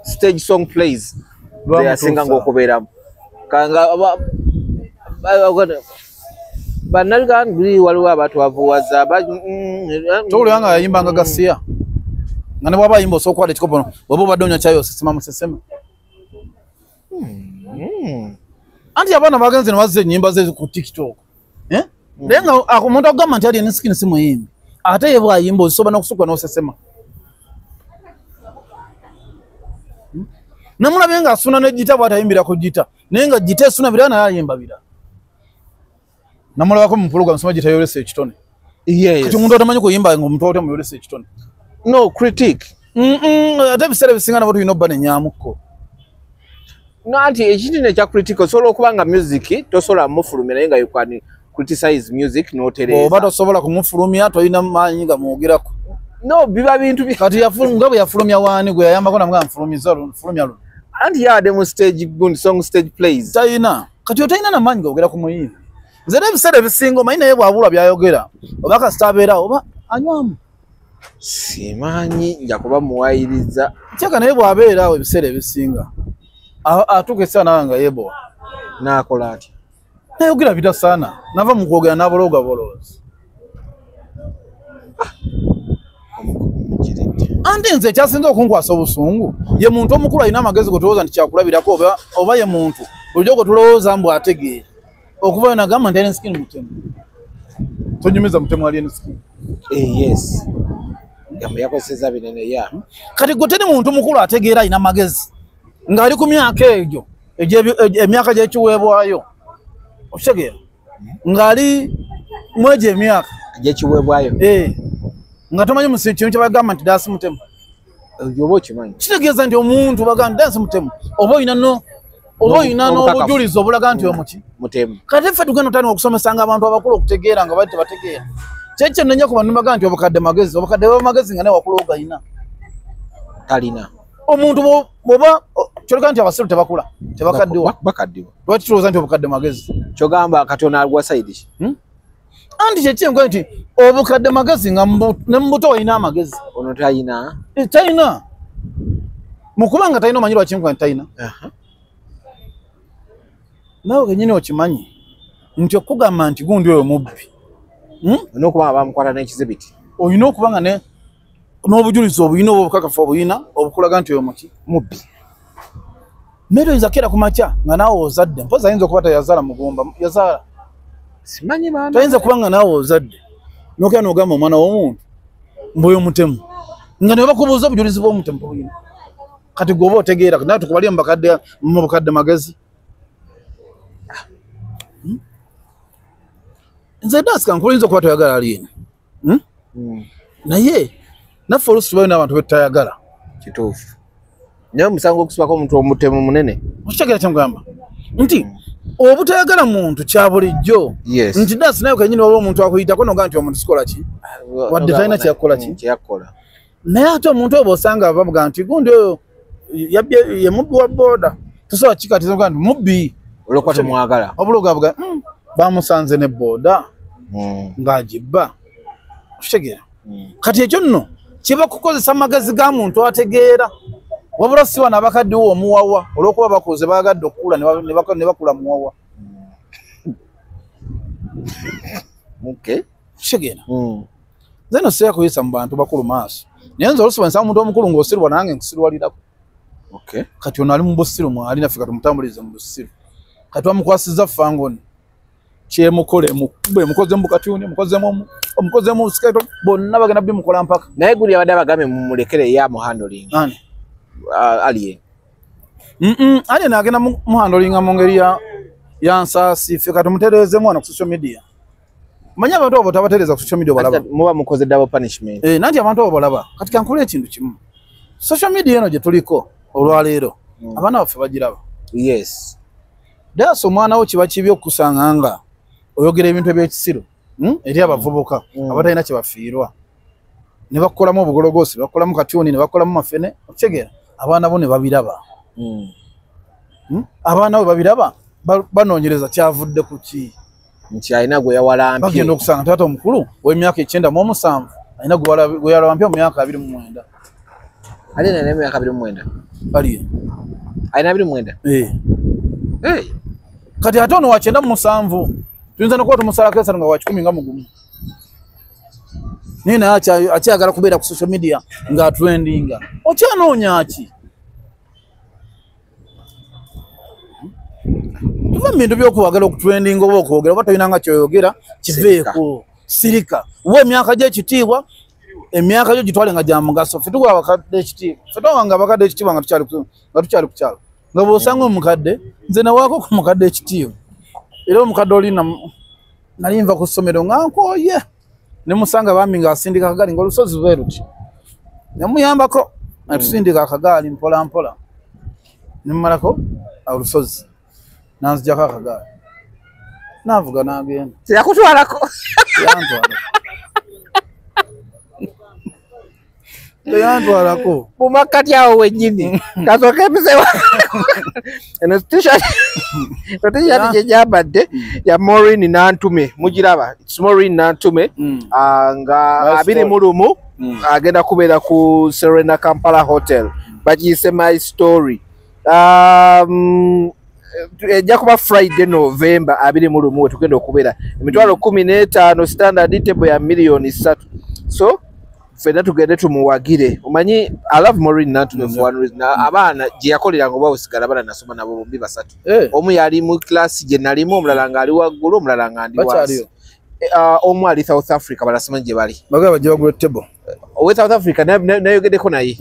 stage song plays yasinga ngokubera kanga banalga ngiri waliwo abantu avuwaza tolo yanga yayimba ngagasiya ngane bwaba yimbo sokwale chikopono babo badonya chayo sisima musesema anti abana bagenze nabaze nyimba ze ku TikTok lenga akumuntu agamba nti ali nsikini simu yimbi ate yebwa yimbo soba nokusukwa no sesema namuna benga asuna ne gita bwata yimbira ku gita nenga gita suna birana yayimba bira namula wako mu program soma gita yolese ekitone yes kati umuntu atamanyi kuyimba ngo omuntu otamu yolese ekitone no critique ate bisere bisingana batu ino bane nyamuko no anti ekitine kya critical solo okubanga music tosola mufulumira yenga yukwani criticize music no tereza oba tosobola kumufulumya toyina manyi nga muogirako no biba bintu kati yafulumya bwe yafulumya wani gwe yayamba kona mga mfulumiza fulumya lo anti ya demo stage gun song stage plays tayina kati otayina na manyi ogera ku muyimbi nzere bisere bisingo mayina yebwa abula byayogera obaka stabera oba anywamu simanyi nja kuba muwayiriza kyaka naye bw'abeera awo ebiseera ebisinga atuuka essaawa nga yeebowa n'akola atya nayogera bitasaana nava mu kwogera n'abolooga boloozi anti nze ekyasinza okunkwasa obusungu ye muntu omukulu alina amagezi ge tulowooza nti kyakulabirako oba ye muntu bulijjo gwe tulowooza mbu ategeera okuvayo nagamba nti alina sikini mutemu tonyumiza mutemu ali sikini yes gambo yakozesa binene ya kati gwe teri muntu mukulu ategeera alina magezi ng'ali ku myaka egyo emyaka gy'ekiweebwayo okitegeera ng'ali mwegyo emyaka gy'ekiweebwayo nga tomanyi musi kintu kyabagamba nti daasi mutemu oba okimanyi kitegeeza nti omuntu bagamba nti daasi mutemu oba oyina n'obujulizi obulaga nti omuki mutemu kati ffe tugenda otandika okusomesanga abantu abakulu okutegeera nga bali tebategeera kyekyo nnenya kuba nibaga nti obukadde magezi obukadde bw'amagezi nga naye wakulu ogayina talina omuntu bwoba kyoleka nti abasiru tebakula tebakaddiwa lwaki tulowooza nti obukadde magezi kyogamba Katonda agwa saidi anti kyekyenkwe nti obukadde magezi nga ne mubuto walina amagezi ono talina talina mukubanga talina omanyi lwaki nti talina nawe kenyini okimanyi nti okugamba nti gundi oyo mubbi n'okubanga bamukwata n'ekizibiti olina okubanga n'obujulizi obuyina oba obukakafu obuyina obukulaga nti oyo muki mubbi naye toyinza kera ku makya nga naawe ozadde mpozi ayinza okuba tayazaala mugumba yazaala simanyi baana toyinza kuba nga naawe ozadde nokera n'ogamba omwana w'omuntu mbuoyo mutemu nga ne bakubuuza obujulizi bw'omutemu tobuyina kati gwe oba otegeera naye tukubaliye mu bukadde magezi nze daasika nkulinza okuba toyagala aliina naye naffe oluusi tubayo n'abantu betutayagala kituufu naye omusango okusibako omuntu omutemu munene okitegeera kyemugamba nti obutayagala muntu kya bulijjo nti daasi naye kenyini waba omuntu akuyitako noga nti omuntu sikola ki wadde talina kyakukola ki naye ate omuntu oyo bw'osanga bavuga nti gundi oyo ye mubbi wa booda tosobola kikatiza nti mubbi olwokuba temwagala obuloga avuga bamusanze ne booda ng'agibba okitegeera kati ekyo nno kiba kukozesa amagezi ga muntu ategeera wabula si wano abakaddewo omuwawa olw'okuba bakuze baagadde okukula ne bakula muwawa kitegeera nze no seera kuyisa mu bantu bakulu maaso naye nze olusiba nsaba omuntu omukulu ng'osirwa nange nkusirwalirako Okay. Kati ono ali mu Busiro mwali nafika tumutambulize mu Busiro. Kati wamukwasiza fangoni. Kye mukole mukube mukoze mu katuni mukoze mu skato bonna bagenda bimukola mpaka. Naye guli abadde bagame mulekere ya mu handling. Nani? Alien. Ali nagenda mu handling amongeri ya nsasi fika tumutereze mwana ku social media. Manya abantu abo tabatereza ku social media balaba. Muba mukoze double punishment. Nanti abantu abo balaba. Kati kankule ekintu kimu. Social media eno je tuliko olwaleero. Abana baffe bagiraba. Yes. Daso mwana wo kiba kibi okusanga nga oyogera ebintu ebyekisiro. Eri abavubuka abatalina kye bafiirwa. Ne bakolamu obugologosi, bakolamu katuni, ne bakolamu mafene. Okigera abaana bo ne babiraba. Abaana bo babiraba banoonyereza kyavudde ku ki. Nti alina gwe yawalampye. Bagenda okusanga taata omukulu w'emyaka 97 alina gwe yawalampye mu myaka 29. Alina n'emyaka 29. Bali. Alina 29. Kati ate ono wa 97 tuyinza n'okuba tumusala kesa nga wa 10 nga mugumu. Nina akyagala kubeera ku social media nga trendinga. Okyanoonya ki? Tuva bintu by'okuwagala okutrendinga oba okwogera oba tolina nga kyoyogera kiveeko sirika wa emyaka gy'ekitiibwa emyaka gyo gitwale nga gya mugaso ffe tuwa abakadde ekitiibwa ffe twawanga abakadde ekitiibwa nga tukyali ku kyalo nga bw'osanga omukadde nze nawaako ku mukadde ekitiibwa era omukadde oli nali nva ku ssomero nga nkooye ne musanga bambi ng'asindika akagaali ng'olusozi bwe luti nemuyambako natusindika akagaali mpola mpola ne mmalako olusozi nanzijako akagaali naavuga n'agenda yakutwalako yantwalako mu makkati awo wennyini kasooka ebisewa eno t-shirt gye gyambadde ya Maureen Nantume mugiraba it's Maureen Nantume nga 21 agenda kubeera ku Serena Kampala Hotel bagiyise My Story ejja kuba Friday November 21 wetugenda okubeera emitwalo 15 standard table ya million 3 so fena tugende tumuwagire omanyi I love Maureen Nantume for one reason abaana gye yakolera ngo bawosigala bana nasoma nabo bombi basatu omu yali mu class gye nalimu omulala nga ali waggulu omulala nga ndi wansi omu ali South Africa banasoma gye bali bagaba gye bagula table owe South Africa nayogeddeko naye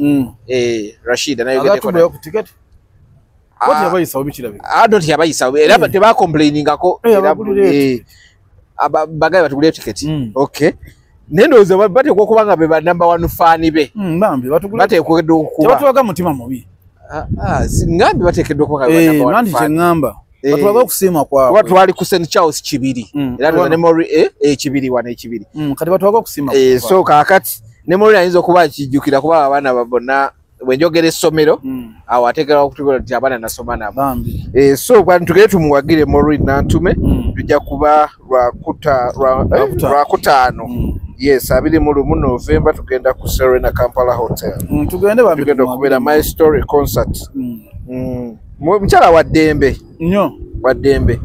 Rashida nayogeddeko naye What yabayisa obikirabika? Don't yabayisa era teba complainingako bagaya batugule ticket. Okay. Nendoza bate kokubanga be number 1 fan be. Bambi batugule. Bate kokedde okuba. Batuwaga mutima mubi. Ngambi batekeddwa okuba number 1 fan. Nandi kyengamba. Batuwaga okusiima kwabwe. Watu wali ku St Charles Kibiri. Era ne memory Kibiri wana Kibiri. Kati batuwaga okusiima kwabwe. So kakati ne memory ayinza okuba kijjukira kuba abaana babona wenjogere essomero awo ategera okutegera nti abaana nasoma nabo so kwani tugere tumuwagire Maureen Nantume tujja kuba lwakutaano yes 21 November tugenda ku Serena Kampala Hotel tugenda okubeera My Story concert mukyala wa ddembe nnyo wa ddembe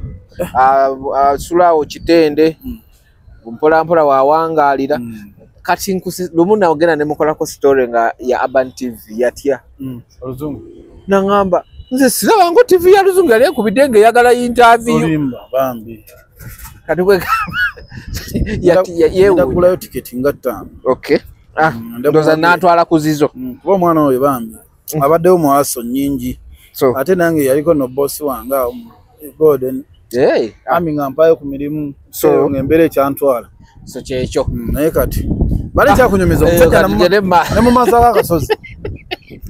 asulaawo kitende mpola mpola wawangaalira kati nkuse lumuna ogena ne mukolako story nga ya Urban TV yatya oluzungu nangamba nze siraba ngo TV ya luzungu yali kubidenge yagala interview olimba bambi kati kwe yewe ndakulayo ticket nga 5 okay ndoza natwala kuzizo kuba omwana oyo bambi abaddewo muwaso nyingi so ate nange yaliko no boss wanga Gordon ami ngampayo ku mirimu so ngembere ekyantwala so kyekyo naye kati bale kyakunyumiza omusajja ne mu maaso g'akasozi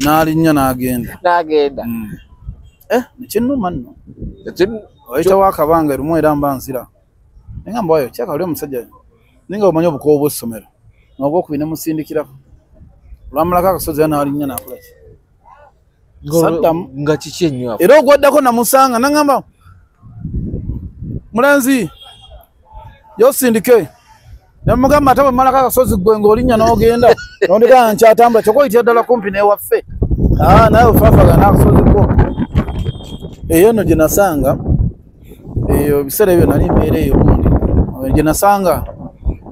n'alinnya n'agenda nekinnuma nno oyitawo akabanga erumu era mba nzira nengamba wayo kyakali omusajja ninga omanyi obukowo bw'essomero n'obwokubi ne musindikirako olwamalako akasozi era n'alinnya n'akolaki saddamu nga kiki ennyo era ogwaddako namusanga nangamba mulenzi yosindike namugamba ataba malaka akasozi gwe ng'olinnya n'ogenda nondeka nkyatambula kyokoyitira ddala kumpi n'ewaffe naye ofaafaga n'akasozi ko eyo nno gye nasanga eyo biseera ebyo nali mbeera eyo bundi gye nasanga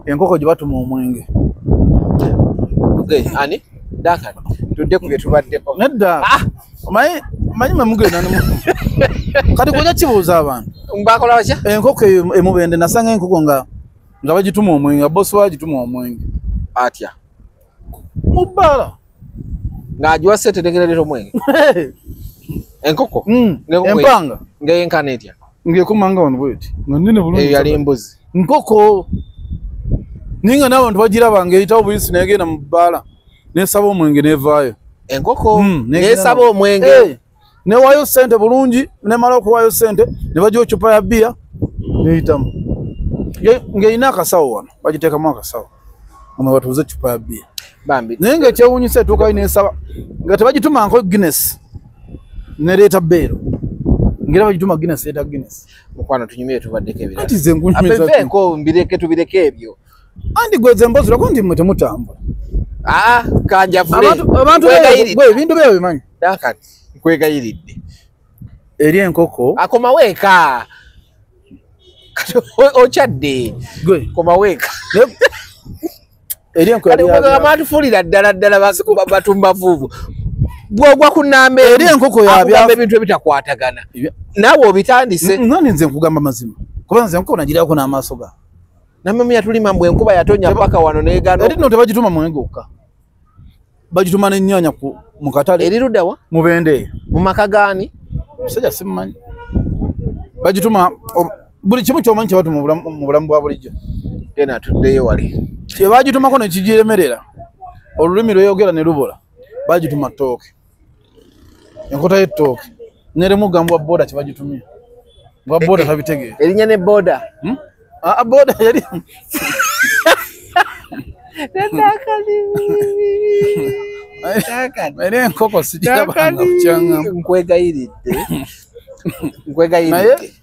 enkoko gye batuma omwenge ani Duncan tudde ku bye tubaddeko nedda Manyi mamugenda ne kati koja kibuuza abantu mbakola bacha enkoko emubende nasanga enkoko nga bagituma omwenge boss wagituma omwenge atya mubala ngajwa sete tegerero omwenge enkoko empanga ngeyenkana etya ngekumanga wano bweti nonine bulungi yali embuzi nkoko ninga n'abantu bagiraba ngeyitawo buyisi negenda mu bbala nesaba omwenge nevaayo enkoko nesaba omwenge newayo sente bulungi nemala okuwayo sente ne bagiwa cupa ya bia neyitamu ngeyina akasawo wano bagiteekamu akasawo nga batuuze cupa ya bia bambi naye ngaekyewuunyisa etuukayo nesaba nga tebagituma nko Guinness nereeta beero ngera bagituma Guinness eta Guinness mukwano tunyumire tubaddeko ebirala ati ze ngunyumiza apeveko mbireke tubireke ebyo andi gweze mbozula ko ndi mwe temutambula kanja fule abantu bwe bintu byo bimanyi dakati nkwegayiridde eri enkoko akoma weeka ochadde gwe koma weeka eri enkoko yali abantu fulira ddala batumba vuvu bwogwa kunambe eri enkoko yabya ebintu ebitakwatagana nawe obitandise nani nze nkugamba mazima kuba nze enkoko nagirako n'amaaso ga namwe yatulima mbwe enkuba yatonya paka wano negano eri no tebagituma mwenge okka bagituma n'ennyanya mu katale eri luddawa mubende mu maka gani musajja simanyi bagituma buli kimu kyomanyi kyebatuma mu bulamu bwa bulijjo ena tuddeyo wali kyebagitumako nekigiremerera olulimi lweyogera ne lubola bagituma ttooke enkota y'ettooke neremu gambwa boda kyebagitumye bwa boda tabitegeera erinya ne boda boda yali eri enkoko sikirabanga kukyanga nkwegayiridde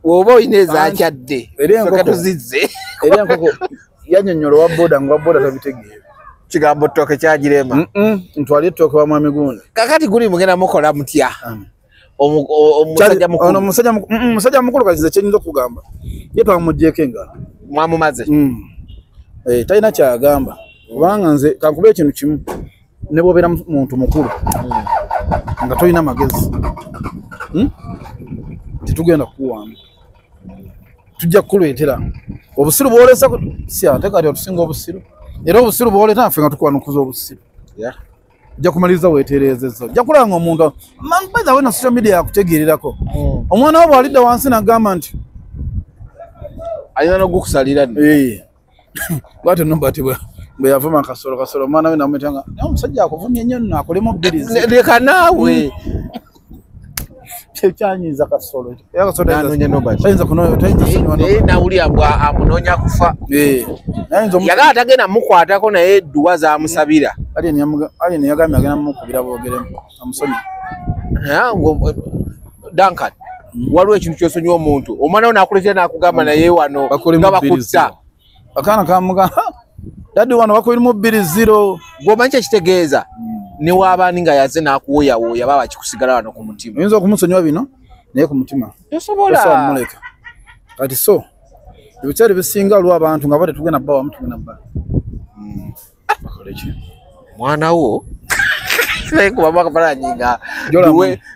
woba oyina ezakyadde tuzizze eri enkoko yanyonyola owa boda nga boda tabitegeera kigambo ttooke kyagirema ntwali ettooke wa mwami gundi kakati guli mugenda mukola mutya omusajja mukulu kazize kyenyinza okugamba ye twamuggyeko engalo mwamumaze talina kyagamba kubanga nze kankuba ekintu kimu ne bwobeera muntu mukulu nga tolina magezi tetugenda kukuwamba tujja kukuleetera obusiru bwolesa si ate kati otusinga obusiru era obusiru bwoleeta naffe nga tukwanukuza obusiru ojja kumaliriza weetereezezza ojja kulanga omuntu mpeza we na social media yakutegeererako omwana wo bw'alidda wansi nagamba nti alina n'ogukusalira bwate nobati bwe yavuma kasolo omwana we namwetanga omusajja akuvumye nnyo nno akolemu bbirizi leka naawe kyanyiza kasolo nawulira mbwa amunoonya kufa yagala tagenda mukwatako naye edduwa zamusabira alien yagambye agenda mukubira boogeremu amusonyi Duncan waliwo ekintu kyosonyiwa omuntu omwana we nakuletera nakugamba naye wano nga bakutta akaana kamugamba daddi wano bakubirimu 2-0 gwomanyi kyekitegeeza ne waabani nga yaze nakuwooyawooya baba kikusigala wano ku mutima oyinza okumusonyiwa bino naye ku mutima tosobola muleka kati so ebikyali bisinga olwa abantu nga bate tugenda bbawa mutugenda bba mwana wo kuba bakaparanyinga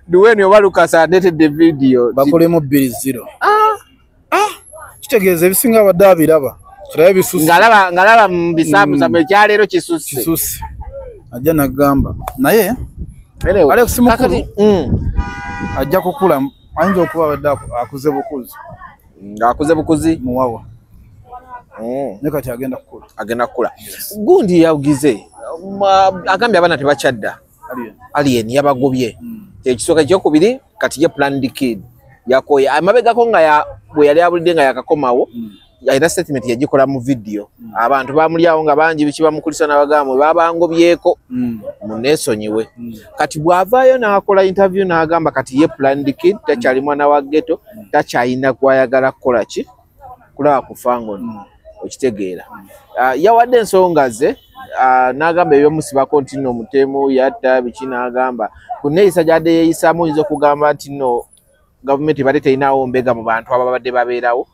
duweni oba Lucas andetedde video bakolemu 2-0 kitegeeza ebisinga abadde abiraba kirabe bisusi ngalaba mubisaabusamu ekyaleero kisusi ajja nagamba naye Alex mukulu ajja kukula ayinza okuba abadde akuze bukuzi ng'akuze bukuzi muwawa ne kati agenda kukula gundi yawugize agambye abaana tebakyadda alien yabagobye ekisooka ekyokubiri kati ye planned kid yakoye amabegako nga bwe yali abulidde nga yakakomawo ayina statement yagikola mu video abantu bamulyawo nga bangi biki bamukulisa n'abagamba babangobyeko muneesonyiwe kati bw'avaayo n'akola interview n'agamba kati ye planned kid takyali mwana wa ghetto takyalina gwayagala kukola ki kulaba kufa ngono okitegeera yawadde ensonga ze n'agamba ebyomusibako nti nno omutemu yatta biki n'agamba ku neeyisa gyadde yeeyisaamu oyinza okugamba nti nno gavumenti ebadde terinawo mbega mu bantu ababadde babeerawo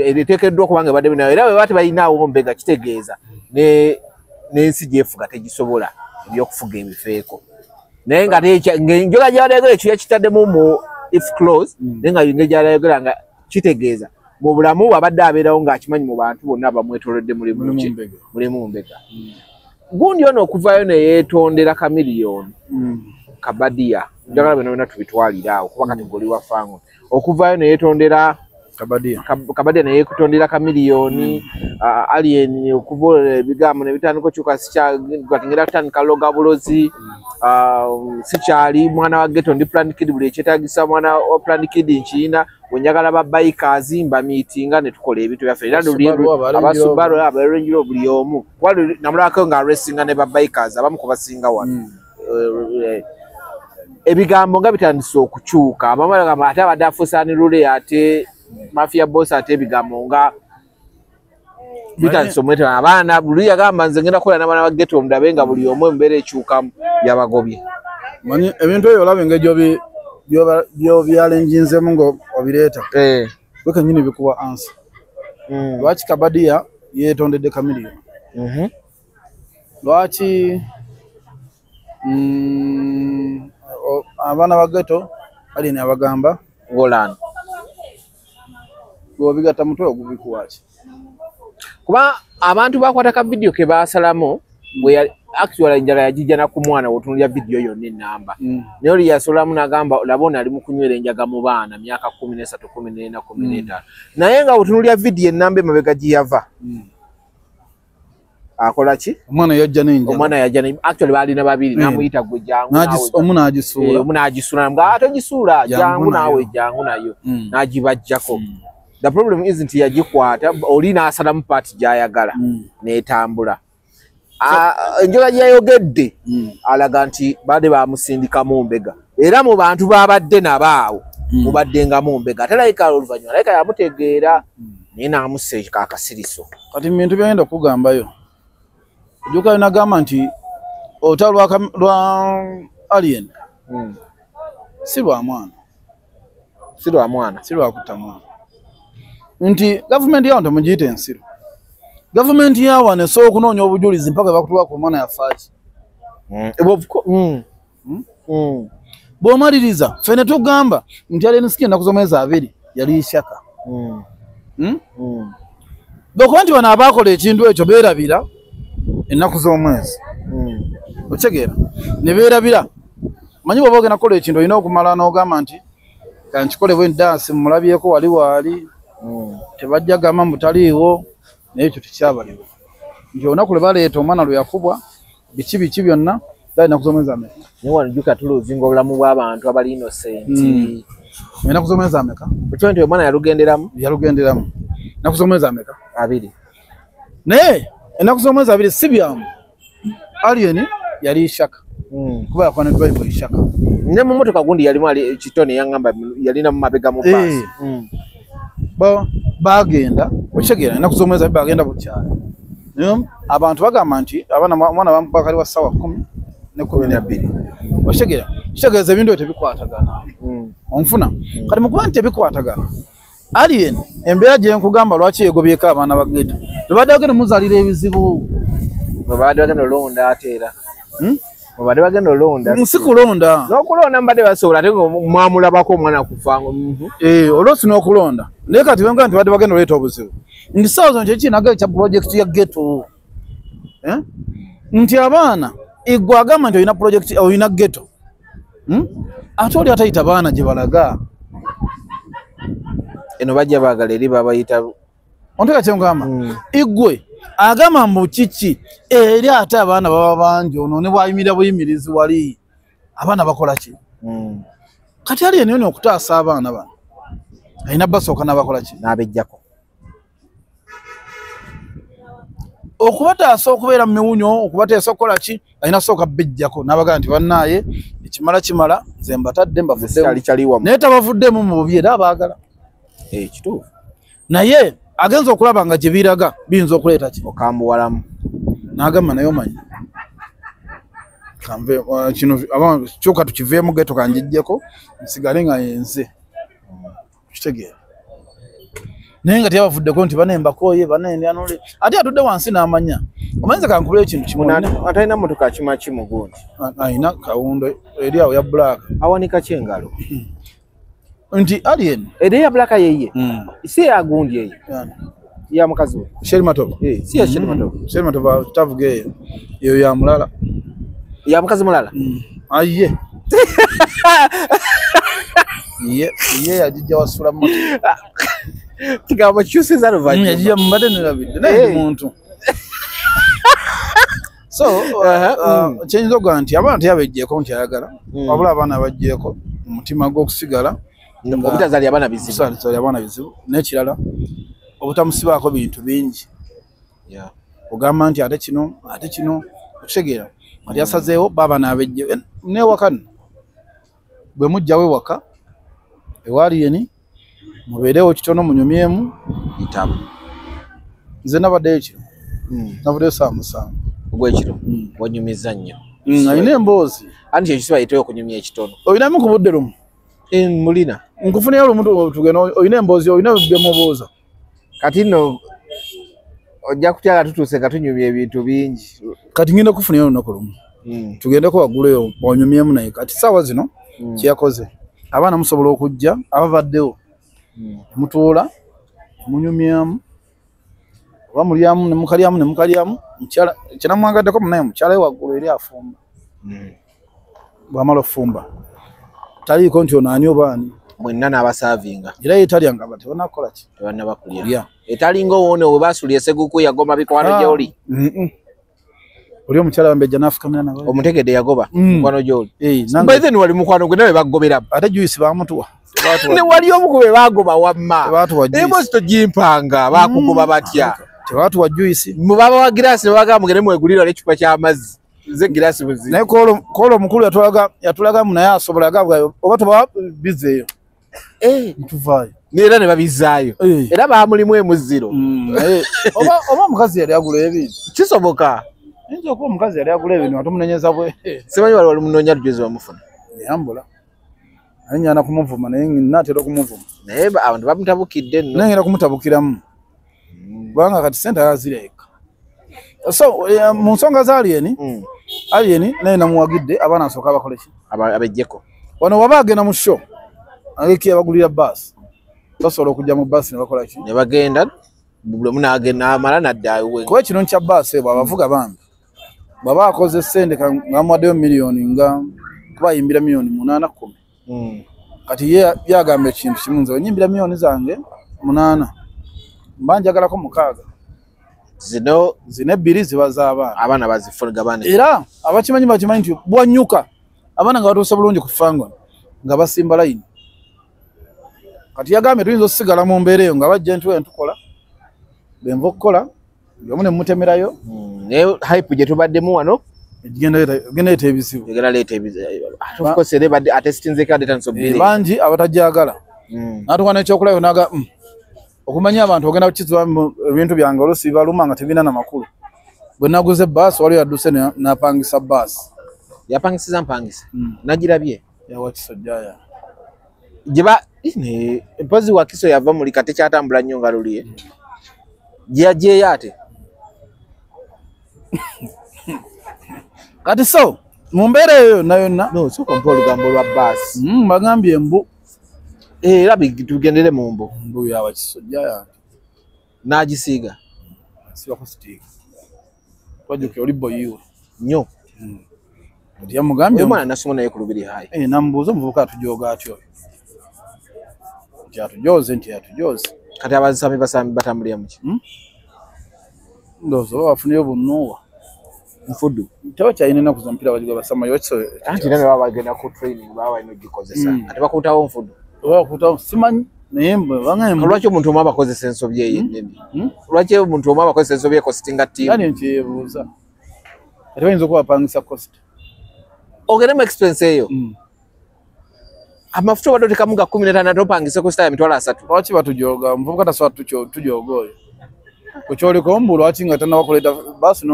eteekeddwa okubanga ebadde binawo era bwe baba tebalinawo mbega kitegeeza n'ensi gyefuga tegisobola ebyokufuga ebifeeko naye nga enjoga gy'alayogera ekyo yakitaddemu mu if clause naye nga engeri gy'alayogera nga kitegeeza mu bulamu abadde abeerawo ng'akimanyi mu bantu bonna abamwetoolodde mulimu mbega gundi ono okuvaayo ne yeetondera Chameleone Kabadia njagala bino byonna tubitwalira awo kuba kategori wa fango okuvaayo ne yeetondera Kabadia ne yeetondera Chameleone Alien okuvola ebigambo ne bitandika okukyuka sikyagatingera kutandika loga bulozi sikyali mwana wa ghetto ndi Plan Kid buli ekyetaagisa mwana wa Plan Kid nkiina wenjagala babikers mba meetinga ne tukola ebintu byaffe era abasubaru abarange buli omu wali namulako nga racing ne babikers abamu ko basinga wano ebigambo nga bitandise okukyuka abamala nga ate abadde afusani lule ate mafia boss ate ebigambo nga bitandise omwetera abaana buli yagamba nze ngenda kukola n'abaana ba ghetto omudabe nga buli omu embeera ekyukamu yabagobye manyi ebintu ebyo olabe nga byo byalenjinzemu ngo obireeta weka nyini bikuwa answer lwaki Kabadia yeetondedde Chameleone lwaki abaana ba ghetto ali ne abagamba Golan gobigatta mutwe ogubikuwaki kuba abantu bakwata ka video ke basalamu bwe actually njala yajijana ku mwana wotunulya video yonna enamba naye oli yasolamu nagamba labona ali mu kunywera enjaga mu baana myaka 13 14 15 naye nga wotunulya video enamba emabega giyava akola ki omwana yajja n'enjaga actually balina babiri namuyita gwe jangu omuna agisula nga atogisuula jangu nawe jangu nayo najibajjako. The problem isn't yajikwata oli nasalamu part gyayagala netambula enjoga gyayogedde alaga nti bade bamusindika mu mbega era mu bantu babadde nabaawo mubaddenga mu mbega atalayika oluvannyuma alayika yamutegeera naye namuseeka akasiriso kati bintu byagenda kugambayo ojuka nagamba nti otalwa lwa Alien si lwa mwana si lwa kutta mwana nti government yawo temugiyita ensiro government yawo nesobola okunoonya obujulizi mpaka bakutuwa ku mwana yafaaki bw'omaliriza fene tugamba nti Alien Skin ennaku z'omwezi 2 yali Ishaka bwekuba nti bano abaakola ekintu ekyo beerabira ennaku z'omwezi okitegeera ne beerabira manyi bw'oba ogenda kukola ekintu olina okumala n'ogamba nti kankikole bwe ndansi mulabyeko wali tebajja gamba mutaliiwo naye ekyo tekyabaliwo nti olunaku lwe baleeta omwana lwe yakubwa biki byonna dalina kuzomeza ameka naye wanajuka tuluzinga obulamu bw'abantu abali innocenti ennaku z'omwezi ameka ekyo nti omwana yalugenderamu ennaku z'omwezi ameka 2 naye ennaku z'omwezi 2 si byamu Alien yali Ishaka kuba yakwaniddwa ibo Ishaka ne mu motoka gundi yalimu ali kitone yangamba yalina mu mabega mu basi bagenda okitegeera ennaku z'omwezi bagenda bukyala abantu bagamba nti omwana bamubakali wa ssaawa 10 ne 12 okitegeera kitegeeza ebintu ebyo tebikwatagana onfuna kati mukuba nti tebikwatagana Alien embeera gye nkugamba lwaki yegobyeko abaana ba ghetto tebadde bagenda muzaalira ebizibu babadde bagenda olonda ate era babadde bagenda olonda nsikulonda n'okulonda mbadde basobola ate mwamulabako omwana kufango olwosi n'okulonda naye kati wenga nti badde bagenda oleeta obuzibu nti ssaawa zino kyekinaga ekya pulojekiti ya ghetto nti abaana igwe agamba nti olina pulojekiti olina ghetto ate oli atayita baana gye balaga eno bajja baagala eri babayita onteka kyengamba igwe agamba mbu kiki eri ate abaana baba bangi ono ne bwayimirira buyimirizi wali abaana bakola ki kati Alien yoni okutaasa abaana bano alina basooka n'abakola ki n'abejjako okubataasa okubeera mu miwunyo okubateesa okukola ki alina sooka bejjako n'abagamba nti bannaaye ekimala nze mbatadde mbavuddemu naye tabavuddemu mu bubi era abaagala kituufu naye agenza okulaba nga gye biraga biyinza okuleeta ki okambuwalamu n'agamba naye omanyi kino kyokka tukiveemu ghetto kanjijjeko nsigale nga yenze kitegeera nenga tiyabavudde nti banemba koye banende anole ate atudde wansi n'amanya omanyiza kankubula ekintu kimu atalina motoka kima kimu gundi ayina kawundo eri awo ya black awanika kyengalo nti alien eri ya black yeye si ya gundi yeye ya mukazi we Sheri Matoba si ya Sheri Matoba Sheri Matoba tavuge yo ya mulala ya mukazi mulala aye ye yajija wasula moto kigamba cyuse za ruvaje yajiya mbade nirabide naye muntu so chenzo ganti abantu yabejjeko nti ayagala wabula abana bajjeko umutima gwo kusigala obutazali abana bizibu zali abana bizibu nekirala obutamusibako bintu bingi ogamba nti ate kino okutegeera kati yasazeewo baba nabejje newakano bwe mujjawe waka ewali yeni mubeerewo kitono munyumyemu itabu nze nabaddeyo kiro navuddeyo saa musanvu ogwekiro wanyumiza nnyo ayina emboozi ani kyekisiba yiteyo okunyumya ekitono oyinamu ku budde lumu mulina nkufunira lumu tugenda oyina emboozi oyina byemubuuza kati nno ojja kutya nga tutuuse nga tunyumya ebintu bingi kati ngenda kufunira lunaku lumu tugendeko wagguleyo onyumyemu naye kati saawa zino kyeyakoze abaana musobola okujja ababaddewo mutuula munyumyamu oba mulyamu nemukalyamu mukyala kyenamwagaddeko munaye mukyala we waggulu eri afumba bwamala okufumba taliiko nti ono ani obaani mwenna n'abasaavinga era yetalya nga tebanakola ki tebannabakulya etalinga owone we basulya esseguku yagoma bikwano gy'oli oli omukyala wambejja n'afukamira nawe omutegedde yagoba mukwano gy'oli mbaithe ni wali mukwano gwe nawe baggobera ate juisi bamutuwa ne wali omu ku be bagoba wamma ebozi togimpanga bakugoba batya tebatuwa juisi mubaba wa girasi nebaga mugende mwegulira n'ekicupa ky'amazzi ze girasi muzi naye koolo omukulu yatulaga munaye asobola agabwayo oba tuba bizeeyo ntuvaayo neera ne babizaayo era baamulimu emuziro oba omukazi yali agula ebintu kisoboka ayinza okuba omukazi yali agula ebintu atumunenyeza bwe simanyi wali munoonya lujuzi bamufuna yambula naye nyana kumuvuma naye natera okumuvuma naye abantu bamutabukidde nno naye ngenda kumutabukiramu kubanga kati sente azireka so mu nsonga za alieni naye namuwagidde abaana asooka abakoleki abejjeko wano waba agenda mu show ageki abagulira baasi basobola okujja mu baasi ne bakola ki ne bagenda buli omu n'agenda amala naddaawe kuba kino nkya baasi ebwo abavuga bambi bwaba akoze sente ngamuwaddeyo miliyoni nga kuba ayimbira miliyoni 810 kati ye yagamba ekintu kimu nze onyimbira miliyoni zange 8 mba njagalako 6 zino 2 ziba z'abaana abaana bazifuga bane era abakimanyi bakimanyi nti bwanyuka abaana nga batuuse bulungi ku fango nga basimba layini kati yagambye tuyinza osigala mu mbeera eyo nga bajja nti wentukola benva okukola omu ne mutemerayo naye hype gye tubaddemu wano genda leeta ebizibu bangi abatajagala natuwana ekyokulabyo naga okumanya abantu ogenda kukiziba ebintu byange olusi baluma nga tebina na makulu bwe naguze baasi waliwo yadduse napangisa baasi yapangisiza mpangisa nagirabye yawakisojjaya gyeba mpozi wakiso yava muli kate kyatambula nnyo nga luliye gyeyagyeyo ate kati so mu mbeera eyo yonna yonna no sooka mpa olugambo lwa baasi bagambye embu era tugendere mu mbu yawakisojjaya n'agisiiga sibako sitiika twajuke oli boyiwe nnyo kati yamugambye omwana nasoma naye ku lubiri hayi namubuuza omuvubuka atujooga atyo nti atujooze kati abasambi batambulira muki ndowooza oba bafunire obunnuuwa nfuddu teba kyalina ennaku zomupiira bagiga basama anti era ne baba bagenda ku training baba balina ogikozesa ate bakutawo nfuddu oba bakutawo simanyi naye lwaki omuntu omu abakozesa ensobi eyo ennene lwaki omuntu omu abakozesa ensobi ekositinga ttiimu ani nkyebuuza ate bayinza okuba bapangisa cost ogeremu expense eyo amafuta obadde otekamu ga 15 topangise cost ya mitwalo 3 lwaki batujooga omuvubuka tasobola tujooga oyo kukyoliko mbu lwaki nga tannabakuleeta baasi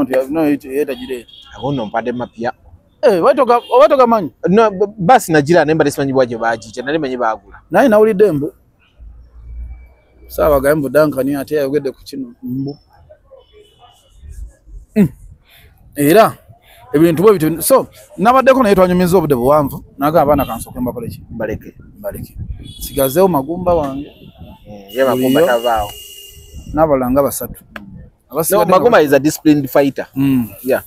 yeetagireeta awo nno mpadde mapya oba togamanyi baasi nagira naye mbadde simanyi bwagye baagikya nali manyi baagula naye nawulidde mbu sawa gambo Duncan ate yayogedde ku kino mbu era ebintu bwe bitu so nabaddeko naye twanyumiza obudde buwanvu naga abaana kansoke mbakole ki baleke sigazeewo magumba wange ye magumba tavaawo n'abalanga basatu no magumba is a disciplined fighter yeah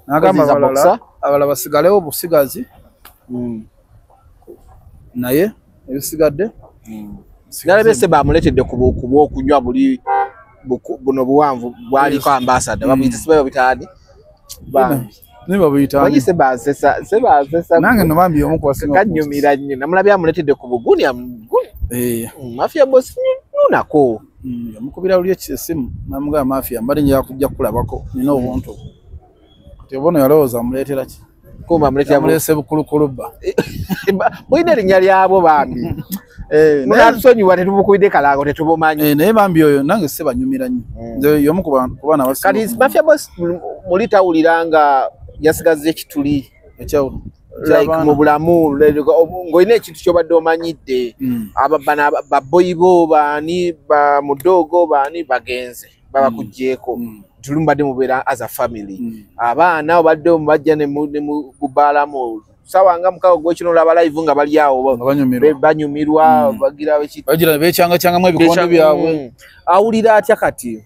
nagamba abala basigalewo busigazi naye ebisigadde Nalabese bamuletedde kubo okunywa buli buno buwanvu bwaliko ambassador bamuyita sibayo bitani niba buyita wanyi sebazesa nange no bambi omu kwasinga kanyumira nnyo namulabya amuletedde ku buguni mafia boss nunako yamukubira luli ekisimu namuga mafia mbali nja kujja kulabako nina obuntu tebono yalowooza amuleetera ki kumba amuleetera mulese bukulukuluba boyina linnya lyabo bambi munasonyiwa tetubukubidde kalago tetubumanyi naye bambi oyo nange sebanyumira nnyo nze yomu ku baana basi kati mafia boss mulitawuliranga yasigaze ekituli ekyawo like mu bulamu ng'olina ekintu ky'obadde omanyidde ababana baboyibo baani ba mudogo baani bagenze babakugjeeko tulumbadde mubeera as a family abaana obadde omubajja ne mugubaalamu sawanga mukago gwekino olaba live nga bali awo banyumirwa bagira bekyanga-kyangamu ebikondo byabwe awulira atya kati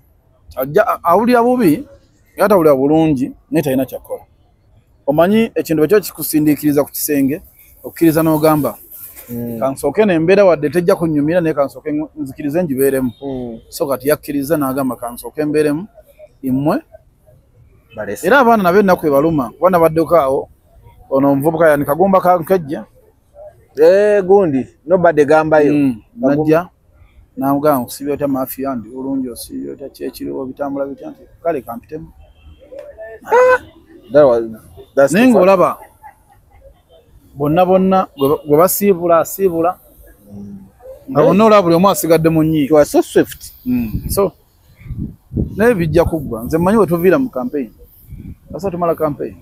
awulira bubi yatawulira bulungi naye talina kyakola omanyi ekintu ekyo kikusindiikiriza ku kisenge okukkiriza n'ogamba kansooke nembeera wadde tejja kunyumira naye kansooke nzikirize njibeeremu so kati yakkiriza n'agamba kansooke mbeeremu immwe era abaana nabo ennaku ebaluma kuba nabaddeko awo ono omuvubuka yani kagumba kankejja gundi nobadde gambayo najja namugamba nkusibye otya mafia ndi olungi osibye otya kyekiriwo bitambula bitya nti kale kampitemu naye ng'olaba bonna gwe basiibula asiibula nga bonna olaba buli omu asigadde mu nnyiike so naye bijja kuggwa nze mmanyi we tuviira mu campaign asa tumala campaign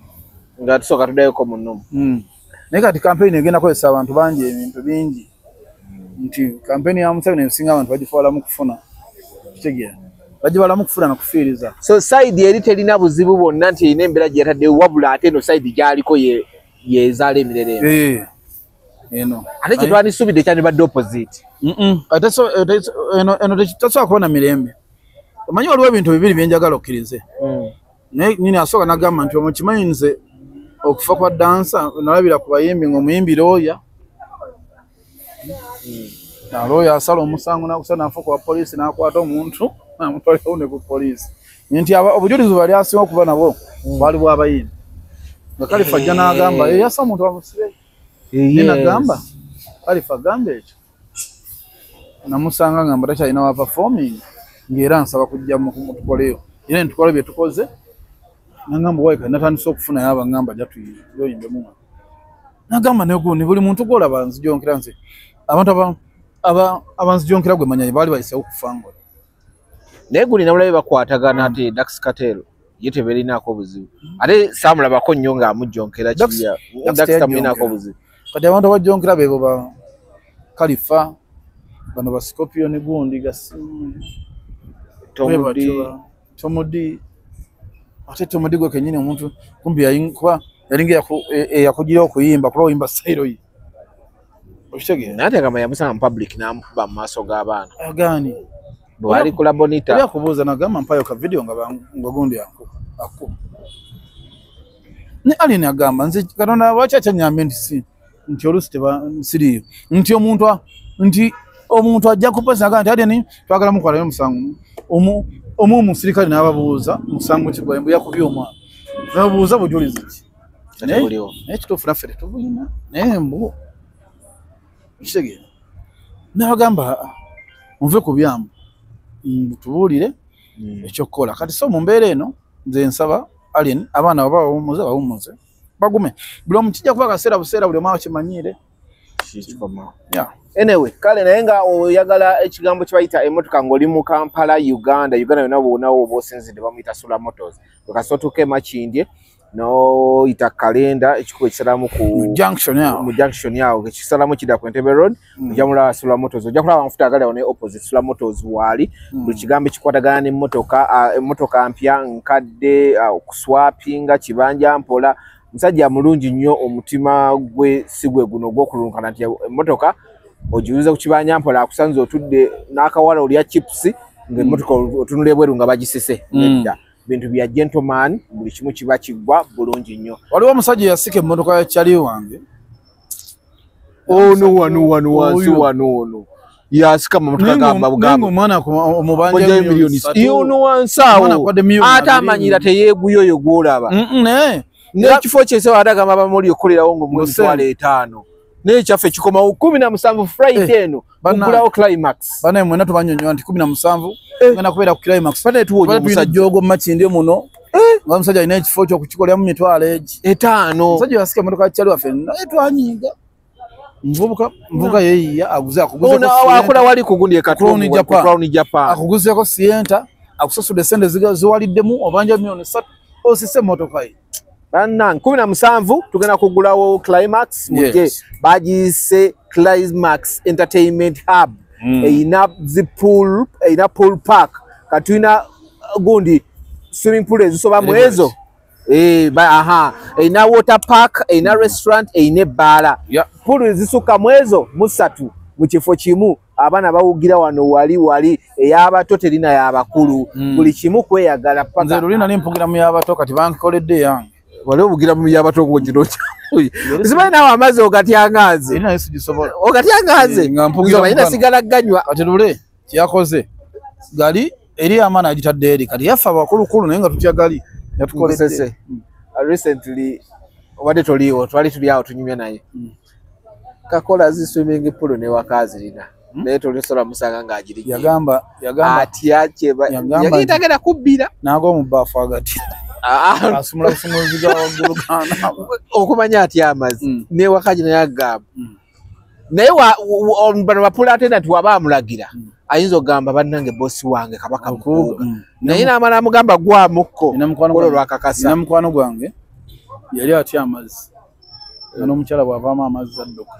nga tusooka tuddayoko mu nnomu naye kati campaign egenda kozesa abantu bangi ebintu bingi nti campaign ya Museveni esinga abantu bagifwalamu kufuna kitegeera bagibalamu kufuna nakufiiriza so side eri terina buzibu bwonna nti erina embeera gye yataddewo wabula ate eno side gyaliko yezaala emirerembe eno ate kye twanisuubidde kyandibadde opposite ate eno tasobola kubona mirembe omanyi waliwo ebintu bibiri byenjagala okkirize naye nyini asooka nagamba nti omukimanyi nze okufa kwa dansa nalabira ku bayimbi ng'omuyimbi looya looya asala omusango nakusa nafa kwa poliisi nakwata omuntu namutwalirawo ne ku poliisi nti obujulizi bali asinga okuba nabwo bwali bw'abayimbi nga Kalifa ajja n'agamba yasa omuntu bamusibe ninagamba Kalifa agamba ekyo namusanga ngamba takyalina wa performing ng'era nsaba kujja mutukoleyo era ntukole bye tukoze nagamba waika natandise okufuna yaba ngamba jatuyoyimbemu nagamba negundi buli muntu gwolaba nzijonkera nze abantu abanzijonkera gwe manyanyi baali bayisewo okufanga naye gundi namulabe bakwatagana ate Dax Cartel ye teberinaako buzibu ate saamulabako nnyo ng'amujjonkera kiya Dax tamulinako buzibu kati abantu abajjonkera beebo ba Kalifa bano ba Scorpion gundi gasimu Tomodi ate Tomodi gwe kenyini omuntu kumbi kuba yalinga yakugira okuyimba kuba oyimba style yi oshege nate kama yamusanga mu public namukuba mu maaso g'abaana agani bwali kula bonita ya kubuza nagamba mpayo ka video nga gundi yangu aku ni alini agamba nzi katonda wachacha nyambe nti olusi teba nsiriyo nti omuntu ajja kupesa nti ate ni twagala mukwala musango omusirikale n'ababuuza musango kigwembu yakubye omwana n'ababuuza bujulizi ki naye kituufu naffe tetubulina naye mbu kitegeera n'abagamba muve ku byamu tubuulire ekyokukola kati so mu mbeera eno nze nsaba alien abaana bawumuze bagume buli omu kijja kuba akaseera buseera buli omu akimanyiire anyway kale naye nga oyagala ekigambo kye bayita emmotoka ng'oli mu Kampala Uganda yonna bwonawo oba osinzidde bamuyita Sula Motors wekasotuke Makindye no ita kalenda ekikuba ekisalamu ku junction yawo ekisalamu kida ku Entebbe Road ojamula Sula Motors ojja kulaba amafuta agali awo ne opposite Sula Motors wali buli kigambo kikwatagana n'emmotoka mpya nkadde okuswapinga kibanja mpola musajja mulungi nnyo omutima gwe sigwe guno gw'okulunkana nti emmotoka ogiuza ku kibanja mpola akusanze otudde n'akawala olya chips ng'emmotoka otunula ebweru nga bagisese nedda bintu bya gentleman buli kimu kiba kiggwa bulungi nnyo. Waliwo omusajja yasika emmotoka ya kyali wange wano yasika mmotoka gamba omwana omubanja milioni ono wansaawo ate amanyira teyeeguyoyo gw'olaba n'ekifo kyese wadagamba bamuli okolerawo ng'omwezi wa 5 n'ekyaffe kikomawo 17 Friday eno kugulawo Climax bana mwena tubanyonyola nti 17 ngana kubeera ku Climax fane tuwonya omusajja ogwo makindi muno nga omusajja alina ekifo ky'okukikoleramu mitwalo egi 5 omusajja yasika emmotoka kyali waffe naye twanyiga mvubuka yeeyiya aguze akola wali kugundi ekatuni Crown Japan akuguzeko sienta akusasudde sente ziwaliddemu obanja milioni 3 osise emmotoka ye Banang 17 tugenda kugulawo Climax muje bagise Climax Entertainment Hub ina pool park katuna gundi swimming pool ezisoba mwezo ina water park ina restaurant ina bala pool ezisuka mwezo musatu mu kifo kimu abana bawugira wano wali eyabato terina yabakulu buli kimu kweyagala paka nze lulina nimpugira mu yabato kati bankoledde yange wale obugira mu yabato ngo gino zibaye nawe amaze ogatyangaze ina yesu gisobola ogatyangaze ngampugira ina sigala ganywa ati lule kyakoze gali eri amana agitadde eri kati yafa abakulu naye nga tutya gali yatukoledde recently wade toliwo twali awo tunyumya naye kakola zi swimming pool ne wakazi lina naye tulisola musanga nga agiri yagamba ati acheba yagitagera kubbira nago mu bafu agati asumula sumuziga wagulu kana okumanya ati amazi ne wakaji naye agamba naye bano bapula atenda tuwaba amulagira ayinza ogamba bannange bosi wange kabaka mukulu naye n'amala amugamba gwamukko kolo lwakakasa ina mukwano gwange yali atya amazi n'omukyala bw'avaamu amazzi adduka